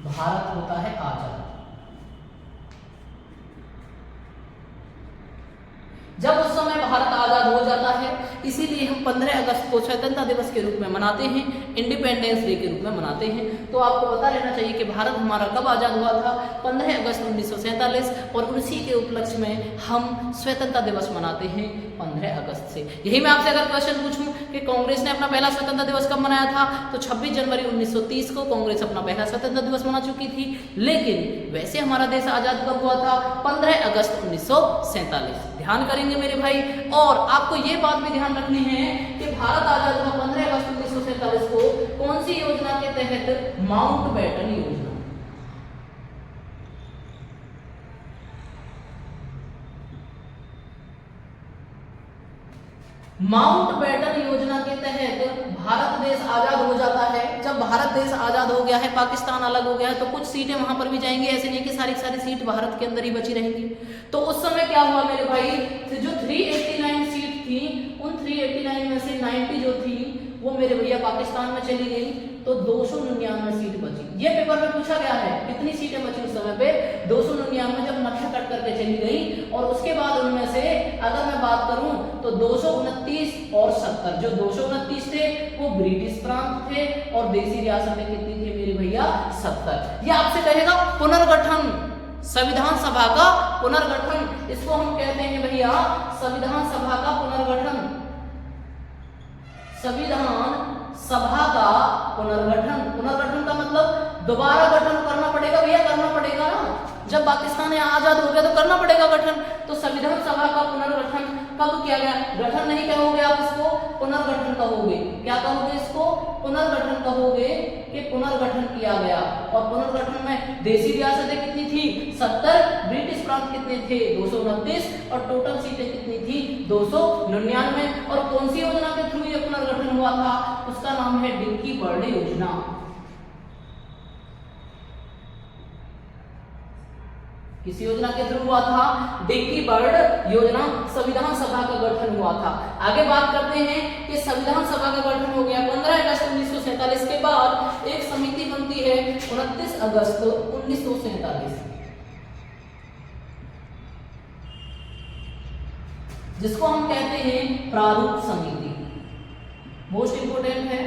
भारत होता है आजाद। जब उस समय भारत आजाद हो जाता है, इसीलिए हम 15 अगस्त को स्वतंत्रता दिवस के रूप में मनाते हैं, इंडिपेंडेंस डे के रूप में मनाते हैं। तो आपको पता रहना चाहिए कि भारत हमारा कब आजाद हुआ था? 15 अगस्त 1947। और उसी के उपलक्ष्य में हम स्वतंत्रता दिवस मनाते हैं 15 अगस्त से। यही मैं आपसे अगर क्वेश्चन पूछूं कि कांग्रेस ने अपना पहला स्वतंत्रता दिवस कब मनाया था, तो 26 जनवरी 1930 को कांग्रेस अपना पहला स्वतंत्रता दिवस मना चुकी थी। लेकिन वैसे हमारा देश आजाद कब हुआ था? 15 अगस्त 1947। ध्यान करेंगे मेरे भाई। और आपको ये बात भी ध्यान रखनी है कि भारत आजाद हुआ 15 अगस्त 1947 को, कौन सी योजना के तहत? माउंटबेटन योजना। माउंटबेटन योजना के तहत भारत देश आजाद हो जाता है। जब भारत देश आजाद हो गया है, पाकिस्तान अलग हो गया है, तो कुछ सीटें वहां पर भी जाएंगी, ऐसे नहीं कि सारी सारी सीट भारत के अंदर ही बची रहेंगी। तो उस समय क्या हुआ मेरे भाई, जो 389 सीट थी, उन 389 में से 90 जो थी वो मेरे भैया पाकिस्तान में चली गई, तो 299 सीट बची। ये पेपर में पूछा गया है कितनी सीटें बची उस समय पे, 299 जब नक्शा कट करके चली गई। और उसके बाद उनमें से अगर मैं बात करूं तो 229 और 70, जो 229 थे वो ब्रिटिश प्रांत थे और देसी रियासतें कितनी थी मेरे भैया? 70। ये आपसे कहेगा पुनर्गठन, संविधान सभा का पुनर्गठन, इसको हम कहते हैं भैया संविधान सभा का पुनर्गठन। संविधान सभा का पुनर्गठन, पुनर्गठन का मतलब दोबारा गठन करना पड़ेगा भैया, करना पड़ेगा ना। जब पाकिस्तान आजाद हो गया तो करना पड़ेगा गठन। तो संविधान सभा का पुनर्गठन कब किया गया? गठन नहीं कहोगे आप इसको, पुनर्गठन कहोगे। क्या कहोगे इसको? पुनर्गठन कहोगे कि पुनर्गठन किया गया। और पुनर्गठन में देसी रियासतें कितनी थी? 70, ब्रिटिश प्रांत कितने थे? 229, और टोटल सीटें कितनी थी? 299। और कौन सी योजना के थ्रू ये पुनर्गठन हुआ था? उसका नाम है डिक्की बर्डे योजना। किस योजना के थ्रू हुआ था? डिक्की बर्ड योजना। संविधान सभा का गठन हुआ था। आगे बात करते हैं कि संविधान सभा का गठन हो गया 15 अगस्त 1947 के बाद एक समिति बनती है 29 अगस्त 1947, जिसको हम कहते हैं प्रारूप समिति। मोस्ट इंपोर्टेंट है,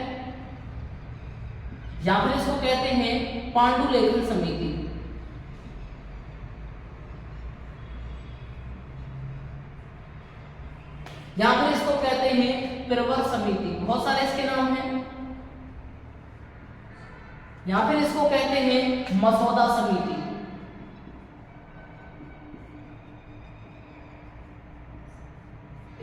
या फिर इसको कहते हैं पांडुलेखन समिति। या फिर इसको कहते हैं प्रवर समिति, बहुत सारे इसके नाम हैं। या फिर इसको कहते हैं मसौदा समिति।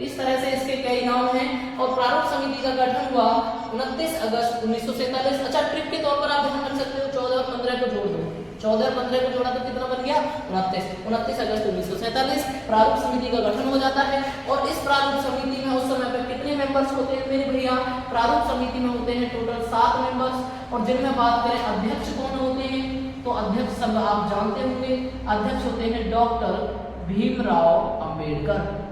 इस तरह से इसके कई नाम हैं। और प्रारूप समिति का गठन हुआ 29 अगस्त 1947। अच्छा, ट्रिक के तौर पर आप ध्यान रख सकते हो 14 और 15 को जोड़ दो, 14 और 15 को जोड़ा तो कितना बन गया? 29 अगस्त 1947 प्रारूप समिति का गठन हो जाता है। और इस प्रारूप समिति में उस समय पर कितने मेंबर्स होते हैं मेरे भैया? प्रारूप समिति में होते हैं टोटल 7 मेंबर्स। और जिनमें बात करें अध्यक्ष कौन होते हैं, तो अध्यक्ष सब आप जानते होंगे, अध्यक्ष होते हैं डॉक्टर भीमराव अंबेडकर।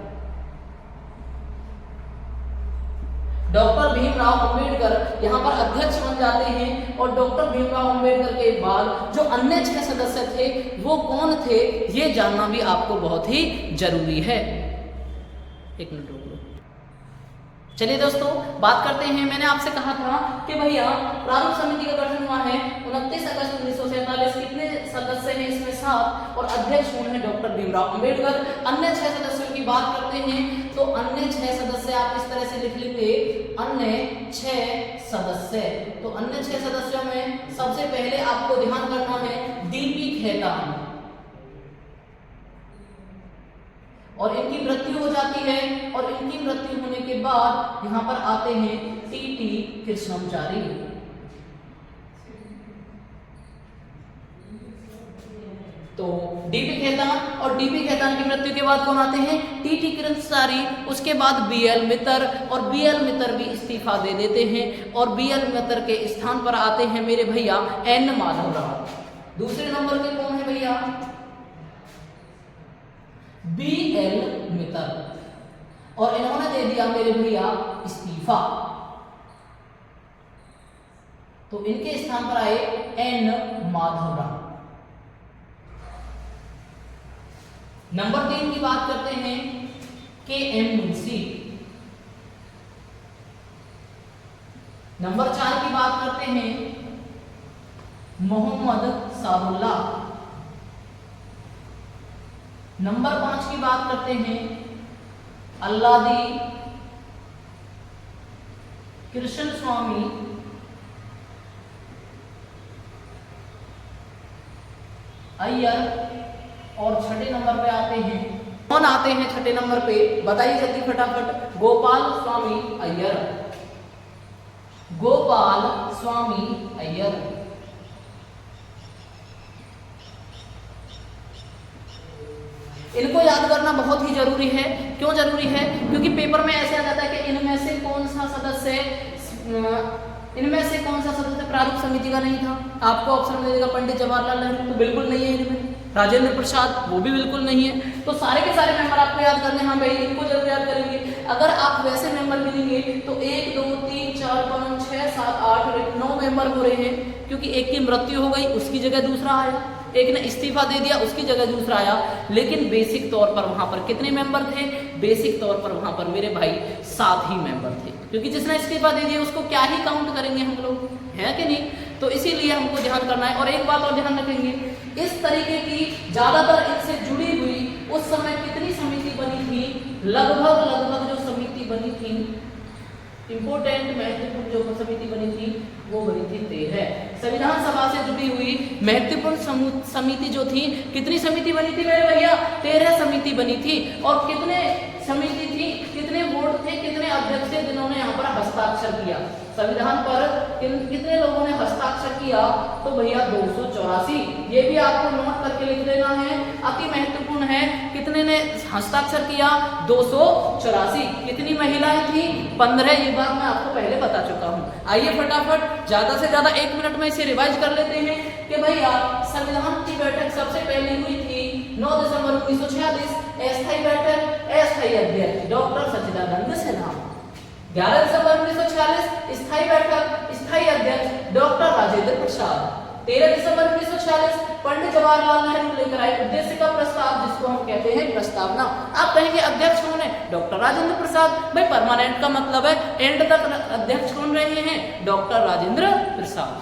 डॉक्टर भीमराव अंबेडकर यहाँ पर अध्यक्ष बन जाते हैं। और डॉक्टर भीमराव अंबेडकर के बाद जो अन्य 6 सदस्य थे वो कौन थे, ये जानना भी आपको बहुत ही जरूरी है। एक मिनट रुक लो। चलिए दोस्तों, बात करते हैं। मैंने आपसे कहा था कि भैया प्रारूप समिति का गठन हुआ है 29 अगस्त 1947। कितने सदस्य हैं इसमें? 7। और अध्यक्ष कौन है? डॉक्टर भीमराव अंबेडकर। अन्य 6 सदस्यों की बात करते हैं तो अन्य 6 सदस्य आप इस तरह से लिख लेंगे, अन्य 6 सदस्य। तो अन्य 6 सदस्यों में सबसे पहले आपको ध्यान करना है डीपी खेतान, और इनकी मृत्यु हो जाती है। और इनकी मृत्यु होने के बाद यहाँ पर आते हैं टीटी कृष्णमाचारी। तो डीपी खेतान, और डीपी खेतान की मृत्यु के बाद कौन आते हैं? टीटी कृष्णमाचारी। उसके बाद बीएल मित्तर, और बीएल मित्तर भी इस्तीफा दे देते हैं। और बीएल मित्तर के स्थान पर आते हैं मेरे भैया एन माधवराव। दूसरे नंबर के कौन है भैया? बीएल मित्तर, और इन्होंने दे दिया मेरे भैया इस्तीफा। तो इनके स्थान पर आए एन माधवराव। नंबर 3 की बात करते हैं के एम मुंशी। नंबर 4 की बात करते हैं मोहम्मद सादुल्लाह। नंबर 5 की बात करते हैं अल्लादी कृष्ण स्वामी अय्यर। और छठे नंबर पे आते हैं कौन आते हैं छठे नंबर पे, बताइए जल्दी फटाफट। गोपाल स्वामी अय्यर, गोपाल स्वामी अय्यर। इनको याद करना बहुत ही जरूरी है। क्यों जरूरी है? क्योंकि पेपर में ऐसे आ जाता है कि इनमें से कौन सा सदस्य प्रारूप समिति का नहीं था। आपको ऑप्शन में देगा पंडित जवाहरलाल नेहरू, तो बिल्कुल नहीं है इनमें। राजेंद्र प्रसाद, वो भी बिल्कुल नहीं है। तो सारे के सारे मेंबर आपको याद करने, हाँ भाई इनको जरूर याद करेंगे। अगर आप वैसे मेंबर मिलेंगे तो 1 2 3 4 5 6 7 8 9 मेंबर हो रहे हैं, क्योंकि एक की मृत्यु हो गई, उसकी जगह दूसरा आया, एक ने इस्तीफा दे दिया, उसकी जगह दूसरा आया। लेकिन बेसिक तौर पर वहां पर कितने मेंबर थे? बेसिक तौर पर वहां पर मेरे भाई 7 ही मेंबर थे, क्योंकि जिसने इस्तीफा दे दिया उसको क्या ही काउंट करेंगे हम लोग, है कि नहीं? तो इसीलिए हमको ध्यान करना है। और एक बात और ध्यान रखेंगे, इस तरीके की ज्यादातर इनसे जुड़ी हुई उस समय कितनी समिति बनी थी? लगभग जो समिति बनी थी, इंपोर्टेंट महत्वपूर्ण जो समिति बनी थी वो बनी थी 13। संविधान सभा से जुड़ी हुई महत्वपूर्ण समिति जो थी, कितनी समिति बनी थी मेरे भैया? 13 समिति बनी थी। और कितने समिति थी, कितने वोट थे, कितने अध्यक्ष थे जिन्होंने यहाँ पर हस्ताक्षर किया? संविधान पर कितने लोगों ने हस्ताक्षर किया? तो भैया 284। ये भी आपको नोट करके लिख देना है, अति महत्वपूर्ण है। कितने ने हस्ताक्षर किया? 284। कितनी महिलाएं थी? 15। ये बात मैं आपको पहले बता चुका हूँ। आइए फटाफट ज्यादा से ज्यादा 1 मिनट में इसे रिवाइज कर लेते हैं कि भैया संविधान की बैठक सबसे पहले हुई थी 9 दिसंबर 1946। अस्थायी बैठक, अस्थायी अध्यक्ष डॉक्टर सच्चिदानंद सिन्हा। 11 दिसंबर 1946 स्थायी बैठक, स्थायी अध्यक्ष डॉक्टर राजेंद्र प्रसाद। 13 दिसंबर 1946 पंडित जवाहरलाल नेहरू लेकर आए उद्देश्य का प्रस्ताव, जिसको हम कहते हैं प्रस्तावना। आप कहेंगे अध्यक्ष कौन है? डॉक्टर राजेंद्र प्रसाद। भाई परमानेंट का मतलब है एंड तक अध्यक्ष कौन रहे हैं? डॉक्टर राजेंद्र प्रसाद।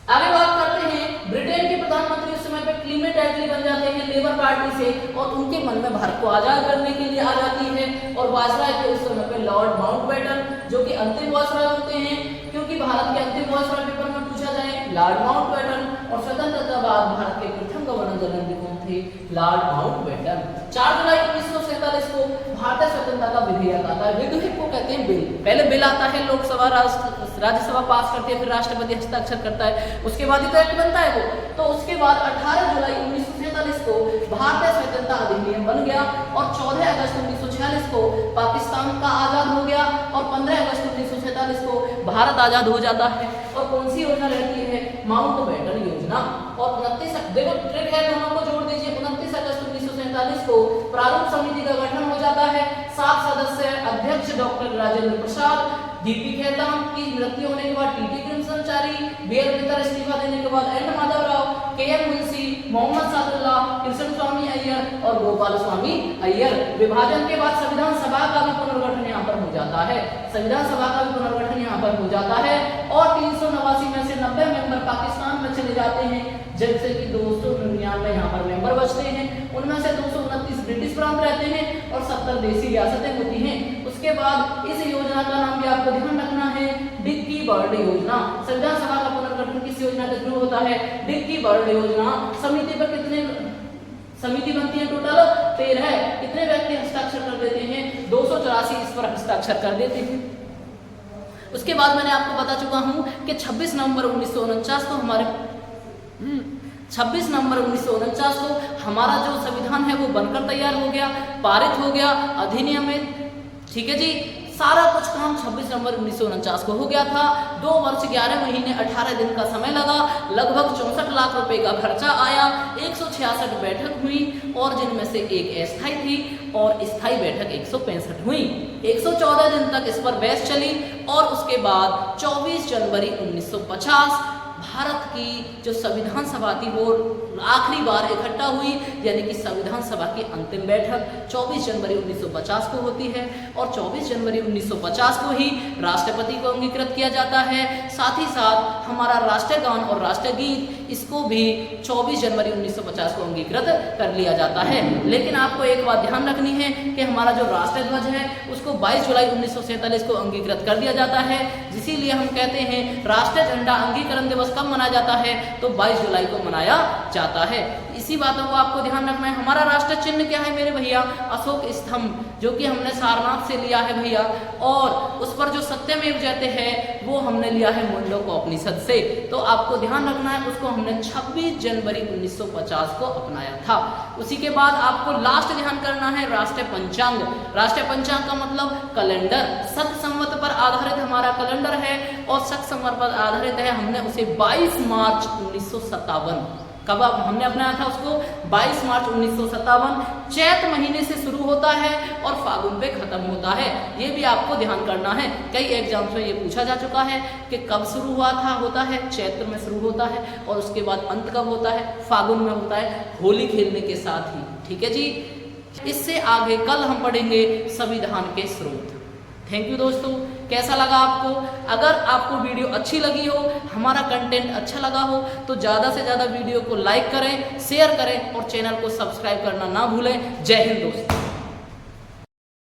आगे बात करते हैं, ब्रिटेन के प्रधानमंत्री उस समय पे क्लीमेंट एटली बन जाते हैं लेबर पार्टी से, और उनके मन में भारत को आजाद करने के लिए आ जाती है। और वायसराय थे उस समय पे लॉर्ड माउंटबेटन, जो कि अंतिम वायसराय होते हैं, क्योंकि भारत के अंतिम वायसराय पेपर में पूछा जाए लॉर्ड माउंटबेटन। और स्वतंत्रता बाद भारत के प्रथम गवर्नर जनरल कौन थे? Lord Mountbatten. 4 जुलाई 1947 को भारतीय स्वतंत्रता का विधेयक आता है। विधेयक को कहते हैं बिल। पहले बिल आता है, लोकसभा राज्यसभा पास करती है, फिर राष्ट्रपति हस्ताक्षर करता है, उसके बाद ही तो एक्ट बनता है वो। तो उसके बाद 18 जुलाई 1947 को भारतीय स्वतंत्रता अधिनियम बन गया, और 14 अगस्त 1946 को पाकिस्तान का आजाद हो गया, और 15 अगस्त 1947 को भारत आजाद हो जाता है। और कौन सी योजना रहती है? माउंटबेटन योजना। और 29 देखो ट्रिक है, दोनों को जोड़ दीजिए। 29 अगस्त 1947 को प्रारूप समिति का गठन हो जाता है। 7 सदस्य, अध्यक्ष डॉक्टर राजेंद्र प्रसाद, डीपी खेतान की मृत्यु होने के बाद टीटी कृष्णचारी, बीआर मित्तर इस्तीफा देने के बाद एन माधवराव, केएम मुंशी, मोहम्मद सादुल्ला, कृष्ण स्वामी अय्यर और गोपाल स्वामी अय्यर। विभाजन के बाद संविधान सभा का भी पुनर्गठन यहाँ पर हो जाता है। संविधान सभा का भी पुनर्गठन यहाँ पर हो जाता है, और 389 में से 90 मेंबर पाकिस्तान में चले जाते हैं, जैसे कि 299 यहाँ पर मेंबर बचते हैं। उनमें से 229 ब्रिटिश प्रांत रहते हैं और 70 देसी रियासतें होती हैं। उसके बाद इस योजना का नाम भी आपको ध्यान रखना है, डिक्की बर्ड योजना। संविधान सभा का पुनर्गठन किस योजना के थ्रू होता है? डिक्की बर्ड योजना। समिति पर कितने समिति बनती है? टोटल 13। कितने व्यक्ति हस्ताक्षर कर देते हैं? 284 इस पर हस्ताक्षर कर देते हैं। उसके बाद मैंने आपको बता चुका हूं कि 26 नवंबर 1949 को 26 नवंबर 1949 को हमारा जो संविधान है वो बनकर तैयार हो गया, पारित हो गया, अधिनियमित। ठीक है जी, सारा कुछ काम 26 नवंबर 1949 को हो गया था। 2 वर्ष 11 महीने 18 दिन का समय लगा, लगभग 64 लाख रुपए का खर्चा आया, 166 बैठक हुई, और जिनमें से एक अस्थायी थी और स्थायी बैठक 165 हुई। 114 दिन तक इस पर बहस चली, और उसके बाद 24 जनवरी 1950 भारत की जो संविधान सभा थी वो आखिरी बार इकट्ठा हुई, यानी कि संविधान सभा की अंतिम बैठक 24 जनवरी 1950 को होती है, और 24 जनवरी 1950 को ही राष्ट्रपति को अंगीकृत किया जाता है। साथ ही साथ हमारा राष्ट्रीय गान और राष्ट्रीय गीत, इसको भी 24 जनवरी 1950 को अंगीकृत कर लिया जाता है। लेकिन आपको एक बात ध्यान रखनी है कि हमारा जो राष्ट्रीय ध्वज है उसको 22 जुलाई 1947 को अंगीकृत कर दिया जाता है। इसीलिए हम कहते हैं राष्ट्रीय झंडा अंगीकरण दिवस कब मनाया जाता है? तो 22 जुलाई को मनाया जाता है। इसी बातों को आपको ध्यान रखना है। हमारा राष्ट्र चिन्ह क्या है मेरे भैया? अशोक स्तंभ, जो कि हमने सारनाथ से लिया है भैया, और उस पर जो सत्यमेव जयते है वो हमने लिया है मुंडकोपनिषद से। तो आपको ध्यान रखना है, उसको हमने 26 जनवरी 1950 को अपनाया था। उसी के बाद आपको लास्ट ध्यान करना है राष्ट्रीय पंचांग। राष्ट्रीय पंचांग का मतलब कैलेंडर, शक संवत पर आधारित हमारा कैलेंडर है, और शक संवत पर आधारित है। हमने उसे 22 मार्च 1957, कब हमने अपनाया था उसको? 22 मार्च 1957। चैत महीने से शुरू होता है और फागुन पे खत्म होता है, ये भी आपको ध्यान करना है। कई एग्जाम्स में ये पूछा जा चुका है कि कब शुरू हुआ था, होता है चैत्र में शुरू होता है, और उसके बाद अंत कब होता है? फागुन में होता है, होली खेलने के साथ ही। ठीक है जी। इससे आगे कल हम पढ़ेंगे संविधान के स्रोत। थैंक यू दोस्तों। कैसा लगा आपको? अगर आपको वीडियो अच्छी लगी हो, हमारा कंटेंट अच्छा लगा हो, तो ज़्यादा से ज़्यादा वीडियो को लाइक करें, शेयर करें और चैनल को सब्सक्राइब करना ना भूलें। जय हिंद दोस्तों।